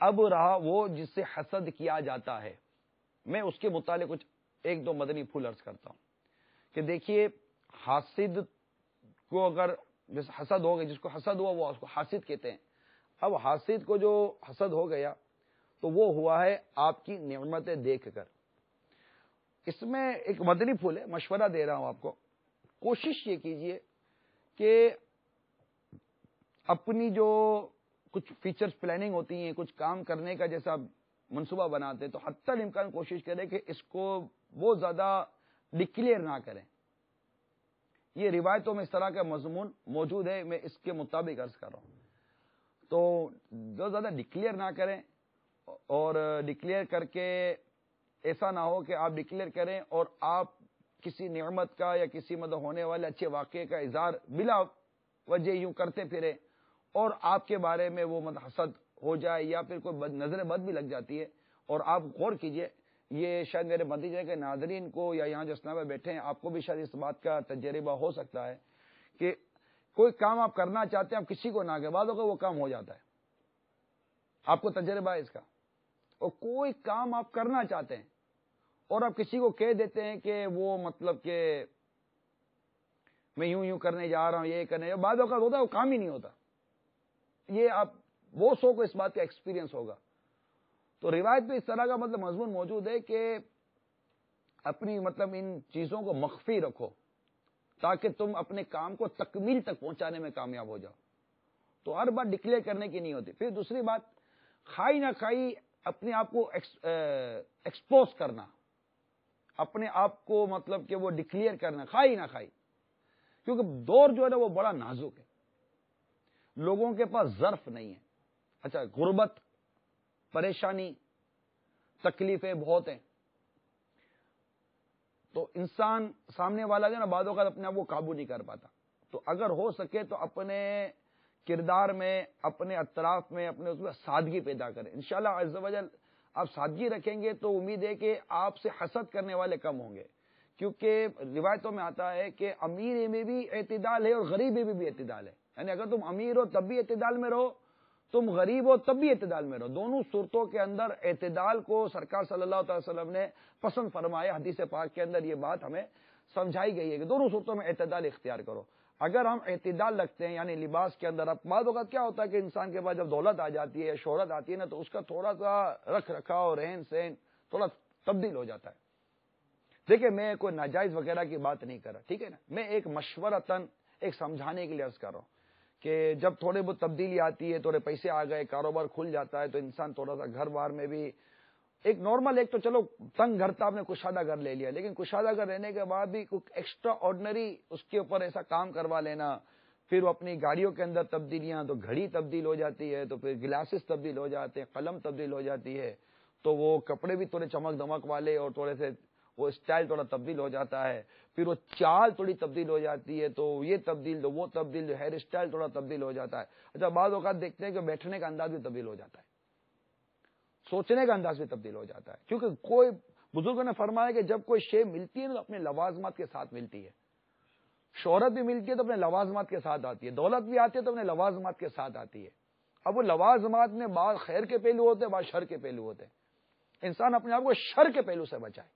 اب رہا وہ جس سے حسد کیا جاتا ہے، میں اس کے متعلق کچھ ایک دو مدنی پھول عرض کرتا ہوں کہ دیکھیے، حاسد کو اگر جیسے حسد ہو گیا، جس کو حسد ہوا وہ اس کو حاسد کہتے ہیں۔ اب حاسد کو جو حسد ہو گیا تو وہ ہوا ہے آپ کی نعمتیں دیکھ کر۔ اس میں ایک مدنی پھول ہے، مشورہ دے رہا ہوں آپ کو، کوشش یہ کیجئے کہ اپنی جو کچھ فیچرز پلاننگ ہوتی ہیں، کچھ کام کرنے کا جیسا منصوبہ بناتے ہیں، تو حتی الامکان کوشش کریں کہ اس کو بہت زیادہ ڈکلیئر نہ کریں۔ یہ روایتوں میں اس طرح کا مضمون موجود ہے، میں اس کے مطابق عرض کر رہا ہوں۔ تو بہت زیادہ ڈکلیئر نہ کریں، اور ڈکلیئر کر کے ایسا نہ ہو کہ آپ ڈکلیئر کریں اور آپ کسی نعمت کا یا کسی مطلب ہونے والے اچھے واقعے کا اظہار بلا وجہ یوں کرتے پھرے، اور آپ کے بارے میں وہ حسد ہو جائے یا پھر کوئی نظر بد بھی لگ جاتی ہے۔ اور آپ غور کیجئے، یہ شاید میرے مدیجے کے ناظرین کو یا یہاں جو اسنا میں بیٹھے ہیں آپ کو بھی شاید اس بات کا تجربہ ہو سکتا ہے کہ کوئی کام آپ کرنا چاہتے ہیں، آپ کسی کو نہ کہ بعد ہوگا وہ کام ہو جاتا ہے۔ آپ کو تجربہ ہے اس کا؟ اور کوئی کام آپ کرنا چاہتے ہیں اور آپ کسی کو کہہ دیتے ہیں کہ وہ مطلب کہ میں یوں کرنے جا رہا ہوں، یہ کرنے، بعد ہوگا ہوتا ہے وہ کام ہی نہیں ہوتا۔ یہ آپ وہ سو کو اس بات کا ایکسپیرینس ہوگا۔ تو روایت پہ اس طرح کا مطلب مضمون موجود ہے کہ اپنی مطلب ان چیزوں کو مخفی رکھو تاکہ تم اپنے کام کو تکمیل تک پہنچانے میں کامیاب ہو جاؤ۔ تو ہر بات ڈکلیئر کرنے کی نہیں ہوتی۔ پھر دوسری بات، کھائی نہ کھائی اپنے آپ کو ایکسپوز کرنا، اپنے آپ کو مطلب کہ وہ ڈکلیئر کرنا، کھائی نہ کھائی، کیونکہ دور جو ہے نا وہ بڑا نازک ہے، لوگوں کے پاس ظرف نہیں ہے۔ اچھا، غربت، پریشانی، تکلیفیں بہت ہیں، تو انسان سامنے والا جو ہے نا بعض اوقات اپنے آپ کو قابو نہیں کر پاتا۔ تو اگر ہو سکے تو اپنے کردار میں، اپنے اطراف میں، اپنے اس میں سادگی پیدا کریں۔ انشاءاللہ عز و جل آپ سادگی رکھیں گے تو امید ہے کہ آپ سے حسد کرنے والے کم ہوں گے، کیونکہ روایتوں میں آتا ہے کہ امیر میں بھی اعتدال ہے اور غریب میں بھی اعتدال ہے۔ یعنی اگر تم امیر ہو تب بھی اعتدال میں رہو، تم غریب ہو تب بھی اعتدال میں رہو۔ دونوں صورتوں کے اندر اعتدال کو سرکار صلی اللہ علیہ وسلم نے پسند فرمایا۔ حدیث پاک کے اندر یہ بات ہمیں سمجھائی گئی ہے کہ دونوں صورتوں میں اعتدال اختیار کرو۔ اگر ہم اعتدال رکھتے ہیں یعنی لباس کے اندر، اب بعض اوقات کیا ہوتا ہے کہ انسان کے پاس جب دولت آ جاتی ہے یا شہرت آتی ہے نا، تو اس کا تھوڑا سا رکھ رکھاؤ، رہن سہن تھوڑا تبدیل ہو جاتا ہے۔ دیکھیں، میں کوئی ناجائز وغیرہ کی بات نہیں کر رہا، ٹھیک ہے نا، میں ایک مشورتاً ایک سمجھانے کے لیے عرض کر رہا ہوں کہ جب تھوڑے بہت تبدیلی آتی ہے، تھوڑے پیسے آ گئے، کاروبار کھل جاتا ہے، تو انسان تھوڑا سا گھر بار میں بھی ایک نارمل، ایک تو چلو تنگ گھر تھا، آپ نے کشادہ گھر لے لیا، لیکن کشادہ گھر رہنے کے بعد بھی کچھ ایکسٹرا آرڈنری اس کے اوپر ایسا کام کروا لینا، پھر وہ اپنی گاڑیوں کے اندر تبدیلیاں، تو گھڑی تبدیل ہو جاتی ہے، تو پھر گلاسز تبدیل ہو جاتے ہیں، قلم تبدیل ہو جاتی ہے، تو وہ کپڑے بھی تھوڑے چمک دمک والے اور تھوڑے سے وہ اسٹائل تھوڑا تبدیل ہو جاتا ہے، پھر وہ چال تھوڑی تبدیل ہو جاتی ہے، تو یہ تبدیل تو وہ تبدیل، ہیئر اسٹائل تھوڑا تبدیل ہو جاتا ہے۔ اچھا، بعض اوقات دیکھتے ہیں کہ بیٹھنے کا انداز بھی تبدیل ہو جاتا ہے، سوچنے کا انداز بھی تبدیل ہو جاتا ہے، کیونکہ کوئی بزرگوں نے فرمایا کہ جب کوئی شے ملتی ہے تو اپنے لوازمات کے ساتھ ملتی ہے۔ شہرت بھی ملتی ہے تو اپنے لوازمات کے ساتھ آتی ہے، دولت بھی آتی ہے تو اپنے لوازمات کے ساتھ آتی ہے۔ اب وہ لوازمات میں بعض خیر کے پہلو ہوتے ہیں، بعض شر کے پہلو ہوتے ہیں۔ انسان اپنے آپ کو شر کے پہلو سے بچائے،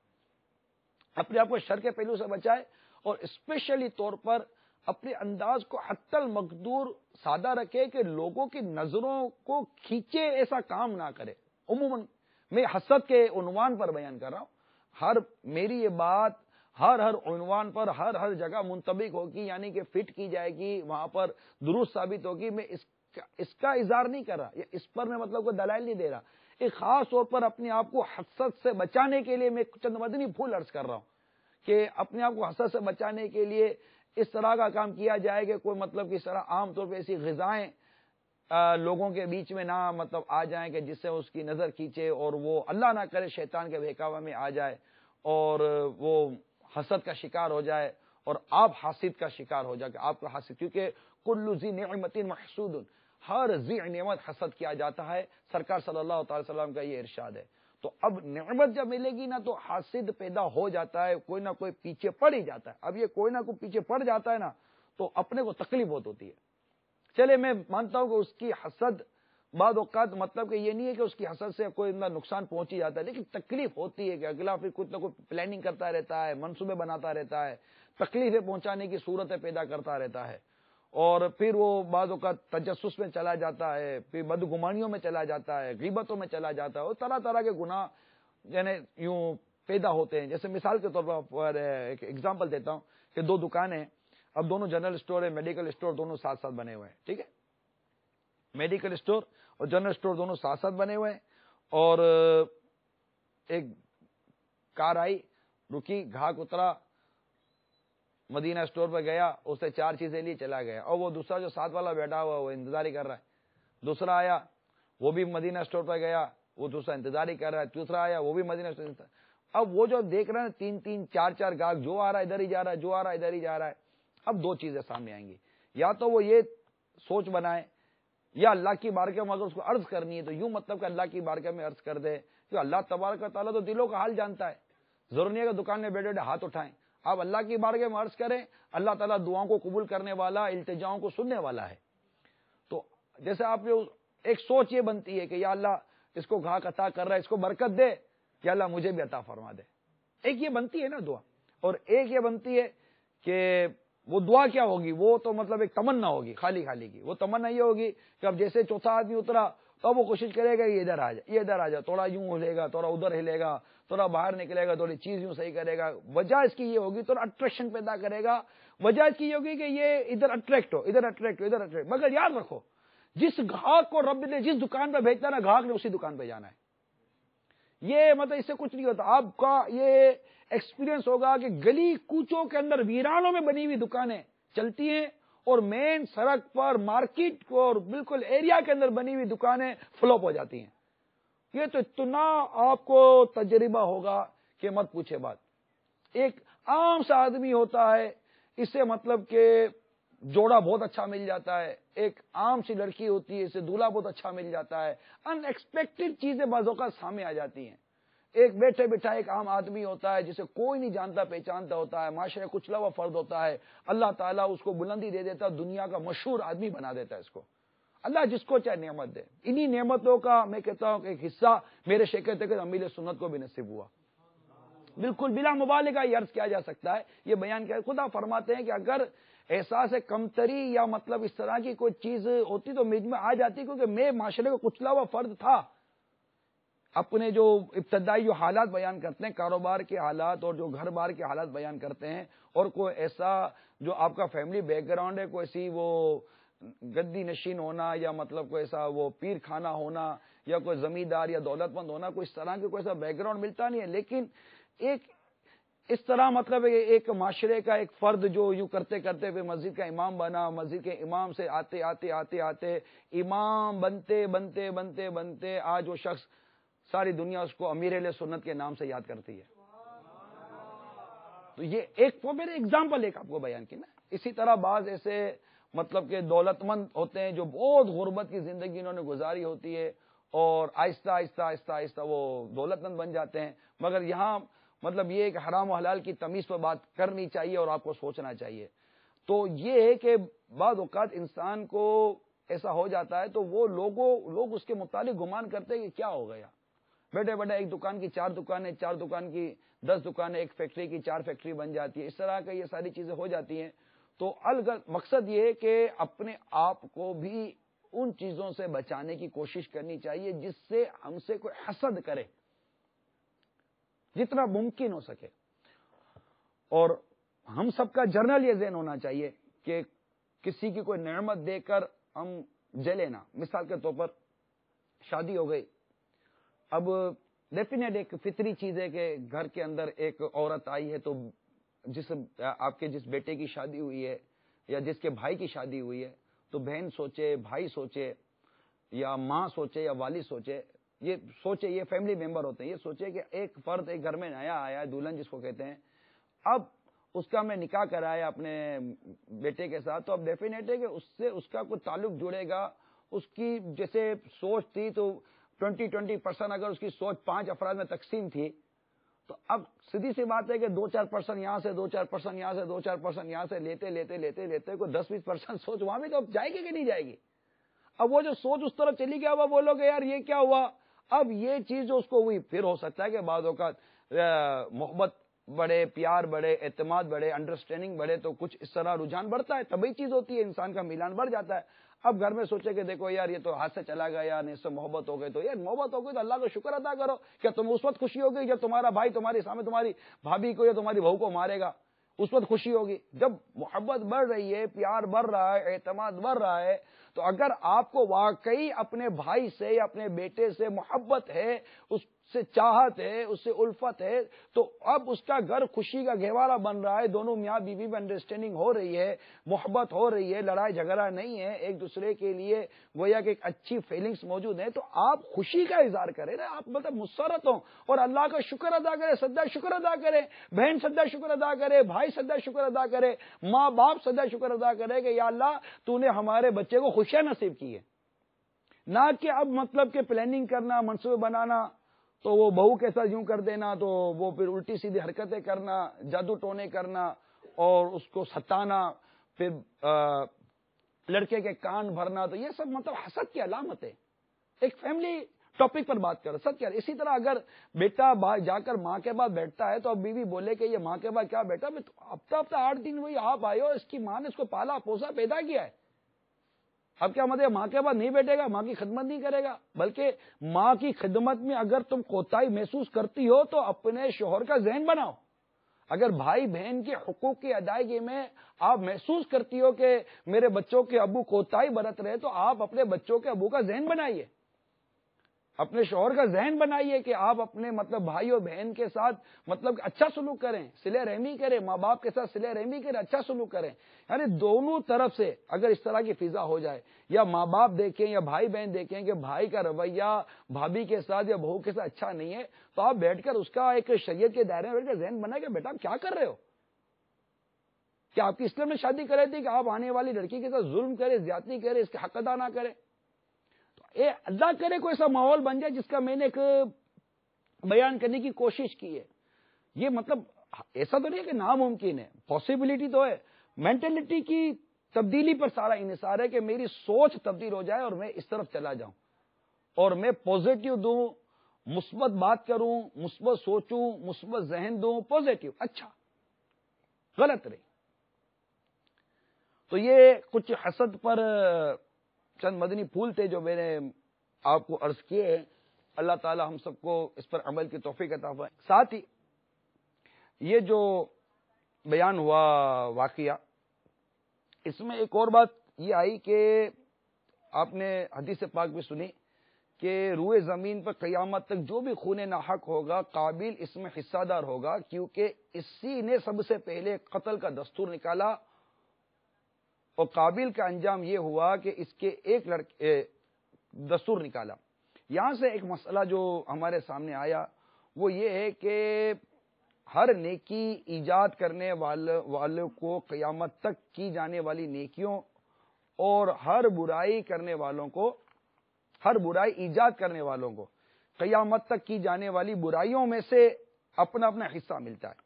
اپنے آپ کو شر کے پہلو سے بچائے، اور اسپیشلی طور پر اپنے انداز کو حتی المقدور سادہ رکھے کہ لوگوں کی نظروں کو کھینچے ایسا کام نہ کرے۔ عموماً میں حسد کے عنوان پر بیان کر رہا ہوں، میری یہ بات ہر عنوان پر ہر جگہ منطبق ہوگی، یعنی کہ فٹ کی جائے گی، وہاں پر درست ثابت ہوگی۔ میں اس کا اظہار نہیں کر رہا، اس پر میں مطلب کوئی دلائل نہیں دے رہا، ایک خاص طور پر اپنے آپ کو حسد سے بچانے کے لیے میں چند مدنی پھول عرض کر رہا ہوں کہ اپنے آپ کو حسد سے بچانے کے لیے اس طرح کا کام کیا جائے کہ کوئی مطلب کہ اس طرح عام طور پہ ایسی غذائیں لوگوں کے بیچ میں نہ مطلب آ جائیں کہ جس سے اس کی نظر کھینچے اور وہ اللہ نہ کرے شیطان کے بہکاوے میں آ جائے اور وہ حسد کا شکار ہو جائے اور آپ حاسد کا شکار ہو جا کہ آپ کا حاسد، کیونکہ کل ذی نعمت محسود، ہر ذی نعمت حسد کیا جاتا ہے، سرکار صلی اللہ تعالی وسلم کا یہ ارشاد ہے۔ تو اب نعمت جب ملے گی نا تو حاسد پیدا ہو جاتا ہے، کوئی نہ کوئی پیچھے پڑ ہی جاتا ہے۔ اب یہ کوئی نہ کوئی پیچھے پڑ جاتا ہے نا تو اپنے کو تکلیف بہت ہوتی ہے۔ چلے میں مانتا ہوں کہ اس کی حسد بعض اوقات مطلب کہ یہ نہیں ہے کہ اس کی حسد سے کوئی نقصان پہنچ ہی جاتا ہے، لیکن تکلیف ہوتی ہے کہ اگلا پھر کچھ نہ کچھ پلاننگ کرتا رہتا ہے، منصوبے بناتا رہتا ہے، تکلیفیں پہنچانے کی صورتیں پیدا کرتا رہتا ہے، اور پھر وہ بعض اوقات تجسس میں چلا جاتا ہے، پھر بدگمانیوں میں چلا جاتا ہے، غیبتوں میں چلا جاتا ہے، اور طرح طرح کے گناہ یعنی یوں پیدا ہوتے ہیں۔ جیسے مثال کے طور پر ایک ایگزامپل دیتا ہوں کہ دو دکانیں، اب دونوں جنرل اسٹور ہے، میڈیکل اسٹور دونوں ساتھ ساتھ بنے ہوئے ہیں، ٹھیک ہے، میڈیکل اسٹور اور جنرل اسٹور دونوں ساتھ ساتھ بنے ہوئے ہیں، اور ایک کار آئی، رکی، گھاٹ اترا، مدینہ اسٹور پہ گیا، اس سے 4 چیزیں لی، چلا گیا، اور وہ دوسرا جو ساتھ والا بیٹھا ہوا وہ انتظار ہی کر رہا ہے۔ دوسرا آیا، وہ بھی مدینہ اسٹور پہ گیا، وہ دوسرا انتظار ہی کر رہا ہے۔ تیسرا آیا، وہ بھی مدینہ اسٹور۔ اب وہ جو دیکھ رہے ہیں 3 4 گاہک، جو آ رہا ہے ادھر ہی جا رہا ہے، جو آ رہا ہے ادھر ہی جا رہا ہے۔ اب 2 چیزیں سامنے آئیں گی، یا تو وہ یہ سوچ بنائے، یا اللہ کی بارگاہ میں اگر اس کو عرض کرنی ہے تو یوں مطلب کہ اللہ کی بارگاہ میں عرض کر دے، کہ اللہ تبارک و تعالیٰ تو دلوں کا حال جانتا ہے، ضرور نہیں ہے کہ دکان میں بیٹھے بیٹھے ہاتھ اٹھائیں، آپ اللہ کی بارگاہ میں عرض کریں، اللہ تعالیٰ دعاؤں کو قبول کرنے والا، التجاؤں کو سننے والا ہے۔ تو جیسے آپ نے ایک سوچ یہ بنتی ہے کہ یا اللہ اس کو گھاٹ عطا کر رہا ہے، اس کو برکت دے، یا اللہ مجھے بھی عطا فرما دے، ایک یہ بنتی ہے نا دعا، اور ایک یہ بنتی ہے کہ وہ دعا کیا ہوگی، وہ تو مطلب ایک تمنا ہوگی خالی کی، وہ تمنا یہ ہوگی کہ اب جیسے چوتھا آدمی اترا تو وہ کوشش کرے گا یہ ادھر آ جائے، یہ ادھر آ جائے، تھوڑا یوں ہلے گا، تھوڑا ادھر ہلے گا، تھوڑا باہر نکلے گا، تھوڑی چیز یوں صحیح کرے گا، وجہ اس کی یہ ہوگی، تھوڑا اٹریکشن پیدا کرے گا، وجہ اس کی یہ ہوگی کہ یہ ادھر اٹریکٹ ہو، ادھر اٹریکٹ ہو، ادھر اٹریکٹ۔ مگر یاد رکھو، جس گاہک کو رب نے جس دکان پہ بھیجتا نا، گاہک نے اسی دکان پہ جانا ہے، یہ مطلب اس سے کچھ نہیں ہوتا۔ آپ کا یہ ایکسپیرینس ہوگا کہ گلی کوچوں کے اندر ویرانوں میں بنی ہوئی دکانیں چلتی ہیں، اور مین سڑک پر مارکیٹ کو اور بالکل ایریا کے اندر بنی ہوئی دکانیں فلوپ ہو جاتی ہیں۔ یہ تو اتنا آپ کو تجربہ ہوگا کہ مت پوچھے بات۔ ایک عام سا آدمی ہوتا ہے، اسے مطلب کہ جوڑا بہت اچھا مل جاتا ہے، ایک عام سی لڑکی ہوتی ہے، اسے دولہا بہت اچھا مل جاتا ہے، ان ایکسپیکٹڈ چیزیں بعض اوقات سامنے آ جاتی ہیں۔ ایک بیٹھے بٹھا ایک عام آدمی ہوتا ہے جسے کوئی نہیں جانتا پہچانتا ہوتا ہے، معاشرے کچلا ہوا فرد ہوتا ہے، اللہ تعالیٰ اس کو بلندی دے دیتا ہے، دنیا کا مشہور آدمی بنا دیتا ہے اس کو، اللہ جس کو چاہے نعمت دے۔ انہی نعمتوں کا میں کہتا ہوں کہ ایک حصہ میرے شیخ امیر سنت کو بھی نصیب ہوا، بالکل بلا مبالغہ یہ عرض کیا جا سکتا ہے، یہ بیان کیا خدا فرماتے ہیں کہ اگر احساس کمتری یا مطلب اس طرح کی کوئی چیز ہوتی تو مجھ میں آ جاتی، کیونکہ میں معاشرے کو کچلا ہوا فرد تھا۔ اپنے جو ابتدائی جو حالات بیان کرتے ہیں، کاروبار کے حالات اور جو گھر بار کے حالات بیان کرتے ہیں، اور کوئی ایسا جو آپ کا فیملی بیک گراؤنڈ ہے، کوئی ایسی وہ گدی نشین ہونا، یا مطلب کوئی ایسا وہ پیر خانہ ہونا، یا کوئی زمیندار یا دولت مند ہونا، کوئی اس طرح کے کوئی ایسا بیک گراؤنڈ ملتا نہیں ہے، لیکن ایک اس طرح مطلب ایک معاشرے کا ایک فرد جو یوں کرتے کرتے پھر مسجد کا امام بنا، مسجد کے امام سے آتے آتے آتے آتے امام بنتے بنتے بنتے بنتے آج وہ شخص ساری دنیا اس کو امیر اہل سنت کے نام سے یاد کرتی ہے۔ تو یہ ایک وہ میرے ایگزامپل ایک آپ کو بیان کی نا۔ اسی طرح بعض ایسے مطلب کہ دولت مند ہوتے ہیں جو بہت غربت کی زندگی انہوں نے گزاری ہوتی ہے، اور آہستہ آہستہ آہستہ آہستہ وہ دولت مند بن جاتے ہیں، مگر یہاں مطلب یہ کہ حرام و حلال کی تمیز پر بات کرنی چاہیے اور آپ کو سوچنا چاہیے۔ تو یہ ہے کہ بعض اوقات انسان کو ایسا ہو جاتا ہے تو وہ لوگ اس کے متعلق گمان کرتے ہیں کہ کیا ہو گیا، بیٹھے بیٹھے ایک دکان کی 4 دکانیں، 4 دکان کی 10 دکانیں، ایک فیکٹری کی 4 فیکٹری بن جاتی ہے، اس طرح کا یہ ساری چیزیں ہو جاتی ہیں۔ تو مقصد یہ ہے کہ اپنے آپ کو بھی ان چیزوں سے بچانے کی کوشش کرنی چاہیے جس سے ہم سے کوئی حسد کرے، جتنا ممکن ہو سکے۔ اور ہم سب کا جنرل یہ ذہن ہونا چاہیے کہ کسی کی کوئی نعمت دے کر ہم جلے نہ۔ مثال کے طور پر شادی ہو گئی، اب ڈیفینیٹ ایک فطری چیز ہے کہ گھر کے اندر ایک عورت آئی ہے، تو آپ کے جس بیٹے کی شادی ہوئی ہے یا جس کے بھائی کی شادی ہوئی ہے، تو بہن سوچے، بھائی سوچے، یا ماں سوچے، یا والد سوچے، یہ فیملی ممبر ہوتے ہیں، یہ سوچے کہ ایک فرد ایک گھر میں نیا آیا ہے، دلہن جس کو کہتے ہیں، اب اس کا میں نکاح کرایا اپنے بیٹے کے ساتھ، تو اب ڈیفینیٹ ہے کہ اس سے اس کا کوئی تعلق جڑے گا. اس کی جیسے سوچ تھی تو 20% اگر اس کی سوچ 5 افراد میں تقسیم تھی، تو اب سیدھی سی بات ہے کہ 2-4% یہاں سے، 2-4% یہاں سے، 2-4% یہاں سے لیتے لیتے لیتے لیتے کوئی 10-20% سوچ وہاں بھی تو اب جائے گی کہ نہیں جائے گی. اب وہ جو سوچ اس طرف چلی گیا، وہ بولو گے یار یہ کیا ہوا. اب یہ چیز جو اس کو ہوئی، پھر ہو سکتا ہے کہ بعض اوقات محبت بڑھے، پیار بڑھے، اعتماد بڑھے، انڈرسٹینڈنگ بڑھے، تو کچھ اس طرح رجحان بڑھتا ہے. طبیعی چیز ہوتی ہے، انسان کا میلان بڑھ جاتا ہے. اب گھر میں سوچے کہ دیکھو یار یہ تو ہاتھ سے چلا گیا، یار اس سے محبت ہو گئی، تو یار محبت ہو گئی تو اللہ کا شکر ادا کرو. کیا تمہیں اس وقت خوشی ہوگی جب تمہارا بھائی تمہارے سامنے تمہاری بھابھی کو یا تمہاری بہو کو مارے گا؟ اس وقت خوشی ہوگی. جب محبت بڑھ رہی ہے، پیار بڑھ رہا ہے، اعتماد بڑھ رہا ہے، تو اگر آپ کو واقعی اپنے بھائی سے یا اپنے بیٹے سے محبت ہے، اس سے چاہت ہے، اس سے الفت ہے، تو اب اس کا گھر خوشی کا گہوارہ بن رہا ہے. دونوں میاں بیوی میں انڈرسٹینڈنگ ہو رہی ہے، محبت ہو رہی ہے، لڑائی جھگڑا نہیں ہے، ایک دوسرے کے لیے گویا کہ ایک اچھی فیلنگز موجود ہیں. تو آپ خوشی کا اظہار کریں نا، آپ مطلب مسرت ہوں اور اللہ کا شکر ادا کریں، سجدہ شکر ادا کریں. بہن سجدہ شکر ادا کرے، بھائی سجدہ شکر ادا کرے، ماں باپ سجدہ شکر ادا کرے کہ یا اللہ تو نے ہمارے بچے کو خوشیاں نصیب کی ہے. نہ کہ اب مطلب کہ پلاننگ کرنا، منصوبے بنانا، تو وہ بہو کے ساتھ یوں کر دینا، تو وہ پھر الٹی سیدھی حرکتیں کرنا، جادو ٹونے کرنا اور اس کو ستانا، پھر لڑکے کے کان بھرنا. تو یہ سب مطلب حسد کی علامت ہے. ایک فیملی ٹاپک پر بات کرو، سچ کیا. اسی طرح اگر بیٹا جا کر ماں کے بعد بیٹھتا ہے تو اب بیوی بولے کہ یہ ماں کے بعد کیا بیٹا، ہفتہ 8 دن ہوئی آپ آئے ہو، اس کی ماں نے اس کو پالا پوسا پیدا کیا ہے. اب کیا مطلب ماں کے بعد نہیں بیٹھے گا، ماں کی خدمت نہیں کرے گا؟ بلکہ ماں کی خدمت میں اگر تم کوتاہی محسوس کرتی ہو تو اپنے شوہر کا ذہن بناؤ. اگر بھائی بہن کے حقوق کی ادائیگی میں آپ محسوس کرتی ہو کہ میرے بچوں کے ابو کوتاہی برت رہے، تو آپ اپنے بچوں کے ابو کا ذہن بنائیے، اپنے شوہر کا ذہن بنائیے کہ آپ اپنے مطلب بھائی اور بہن کے ساتھ مطلب اچھا سلوک کریں، صلہ رحمی کریں، ماں باپ کے ساتھ صلہ رحمی کریں، اچھا سلوک کریں. یعنی دونوں طرف سے اگر اس طرح کی فضا ہو جائے، یا ماں باپ دیکھیں یا بھائی بہن دیکھیں کہ بھائی کا رویہ بھابھی کے ساتھ یا بہو کے ساتھ اچھا نہیں ہے، تو آپ بیٹھ کر اس کا ایک شریعت کے دائرے میں بیٹھ کر ذہن بنائیں کہ بیٹا آپ کیا کر رہے ہو. کیا آپ کی اسلام میں شادی کر رہی تھی کہ آپ آنے والی لڑکی کے ساتھ ظلم کریں، زیادتی کریں، اس کے حق ادا نہ کریں؟ اللہ کرے کوئی ایسا ماحول بن جائے جس کا میں نے ایک بیان کرنے کی کوشش کی ہے. یہ مطلب ایسا تو نہیں ہے کہ ناممکن ہے، پاسبلٹی تو ہے. مینٹلٹی کی تبدیلی پر سارا انحصار ہے کہ میری سوچ تبدیل ہو جائے اور میں اس طرف چلا جاؤں اور میں پازیٹو دوں، مثبت بات کروں، مثبت سوچوں، مثبت ذہن دوں، پازیٹو. اچھا غلط رہی. تو یہ کچھ حسد پر چند مدنی پھول تھے جو میں نے آپ کو عرض کیے ہیں. اللہ تعالی ہم سب کو اس پر عمل کی توفیق عطا فرمائے. ساتھ ہی یہ جو بیان ہوا واقعہ، اس میں ایک اور بات یہ آئی کہ آپ نے حدیث پاک بھی سنی کہ روئے زمین پر قیامت تک جو بھی خون ناحق ہوگا قابل اس میں حصہ دار ہوگا، کیونکہ اسی نے سب سے پہلے قتل کا دستور نکالا. اور قابل کا انجام یہ ہوا کہ اس کے ایک لڑکے دستور نکالا. یہاں سے ایک مسئلہ جو ہمارے سامنے آیا وہ یہ ہے کہ ہر نیکی ایجاد کرنے والوں کو قیامت تک کی جانے والی نیکیوں اور ہر برائی کرنے والوں کو، ہر برائی ایجاد کرنے والوں کو قیامت تک کی جانے والی برائیوں میں سے اپنا اپنا حصہ ملتا ہے.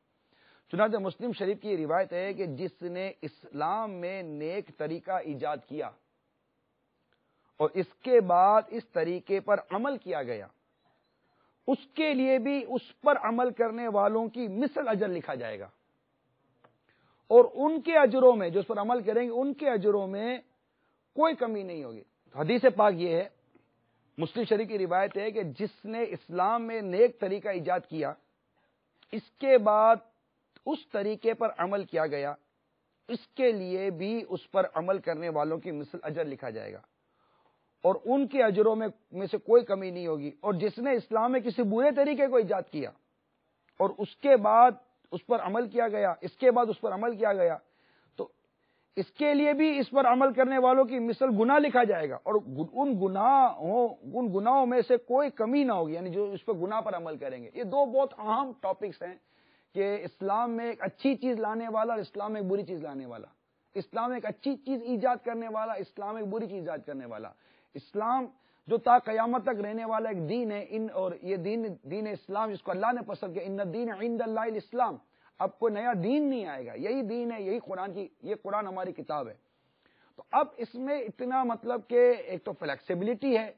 چنانچہ مسلم شریف کی یہ روایت ہے کہ جس نے اسلام میں نیک طریقہ ایجاد کیا اور اس کے بعد اس طریقے پر عمل کیا گیا، اس کے لیے بھی اس پر عمل کرنے والوں کی مثل اجر لکھا جائے گا، اور ان کے اجروں میں، جو اس پر عمل کریں گے ان کے اجروں میں کوئی کمی نہیں ہوگی. حدیث پاک یہ ہے، مسلم شریف کی روایت ہے کہ جس نے اسلام میں نیک طریقہ ایجاد کیا، اس کے بعد اس طریقے پر عمل کیا گیا، اس کے لیے بھی اس پر عمل کرنے والوں کی مثل اجر لکھا جائے گا، اور ان کے اجروں میں سے کوئی کمی نہیں ہوگی. اور جس نے اسلام میں کسی برے طریقے کو ایجاد کیا اور اس کے بعد اس پر عمل کیا گیا، اس کے بعد اس پر عمل کیا گیا، تو اس کے لیے بھی اس پر عمل کرنے والوں کی مثل گناہ لکھا جائے گا، اور ان گناہوں میں سے کوئی کمی نہ ہوگی، یعنی جو اس پر گناہ پر عمل کریں گے. یہ دو بہت اہم ٹاپکس ہیں کہ اسلام میں ایک اچھی چیز لانے والا اور اسلام میں ایک بری چیز لانے والا، اسلام ایک اچھی چیز ایجاد کرنے والا، اسلام ایک بری چیز ایجاد کرنے والا، اسلام جو تا قیامت تک رہنے والا ایک دین ہے، اور یہ دین اسلام جس کو اللہ نے پسند کیا، ان الدین عند اللہ الاسلام، اب کوئی نیا دین نہیں آئے گا، یہی دین ہے، یہی یہ قرآن ہماری کتاب ہے۔ تو اب اس میں اتنا مطلب کہ ایک تو فلیکسیبلٹی ہے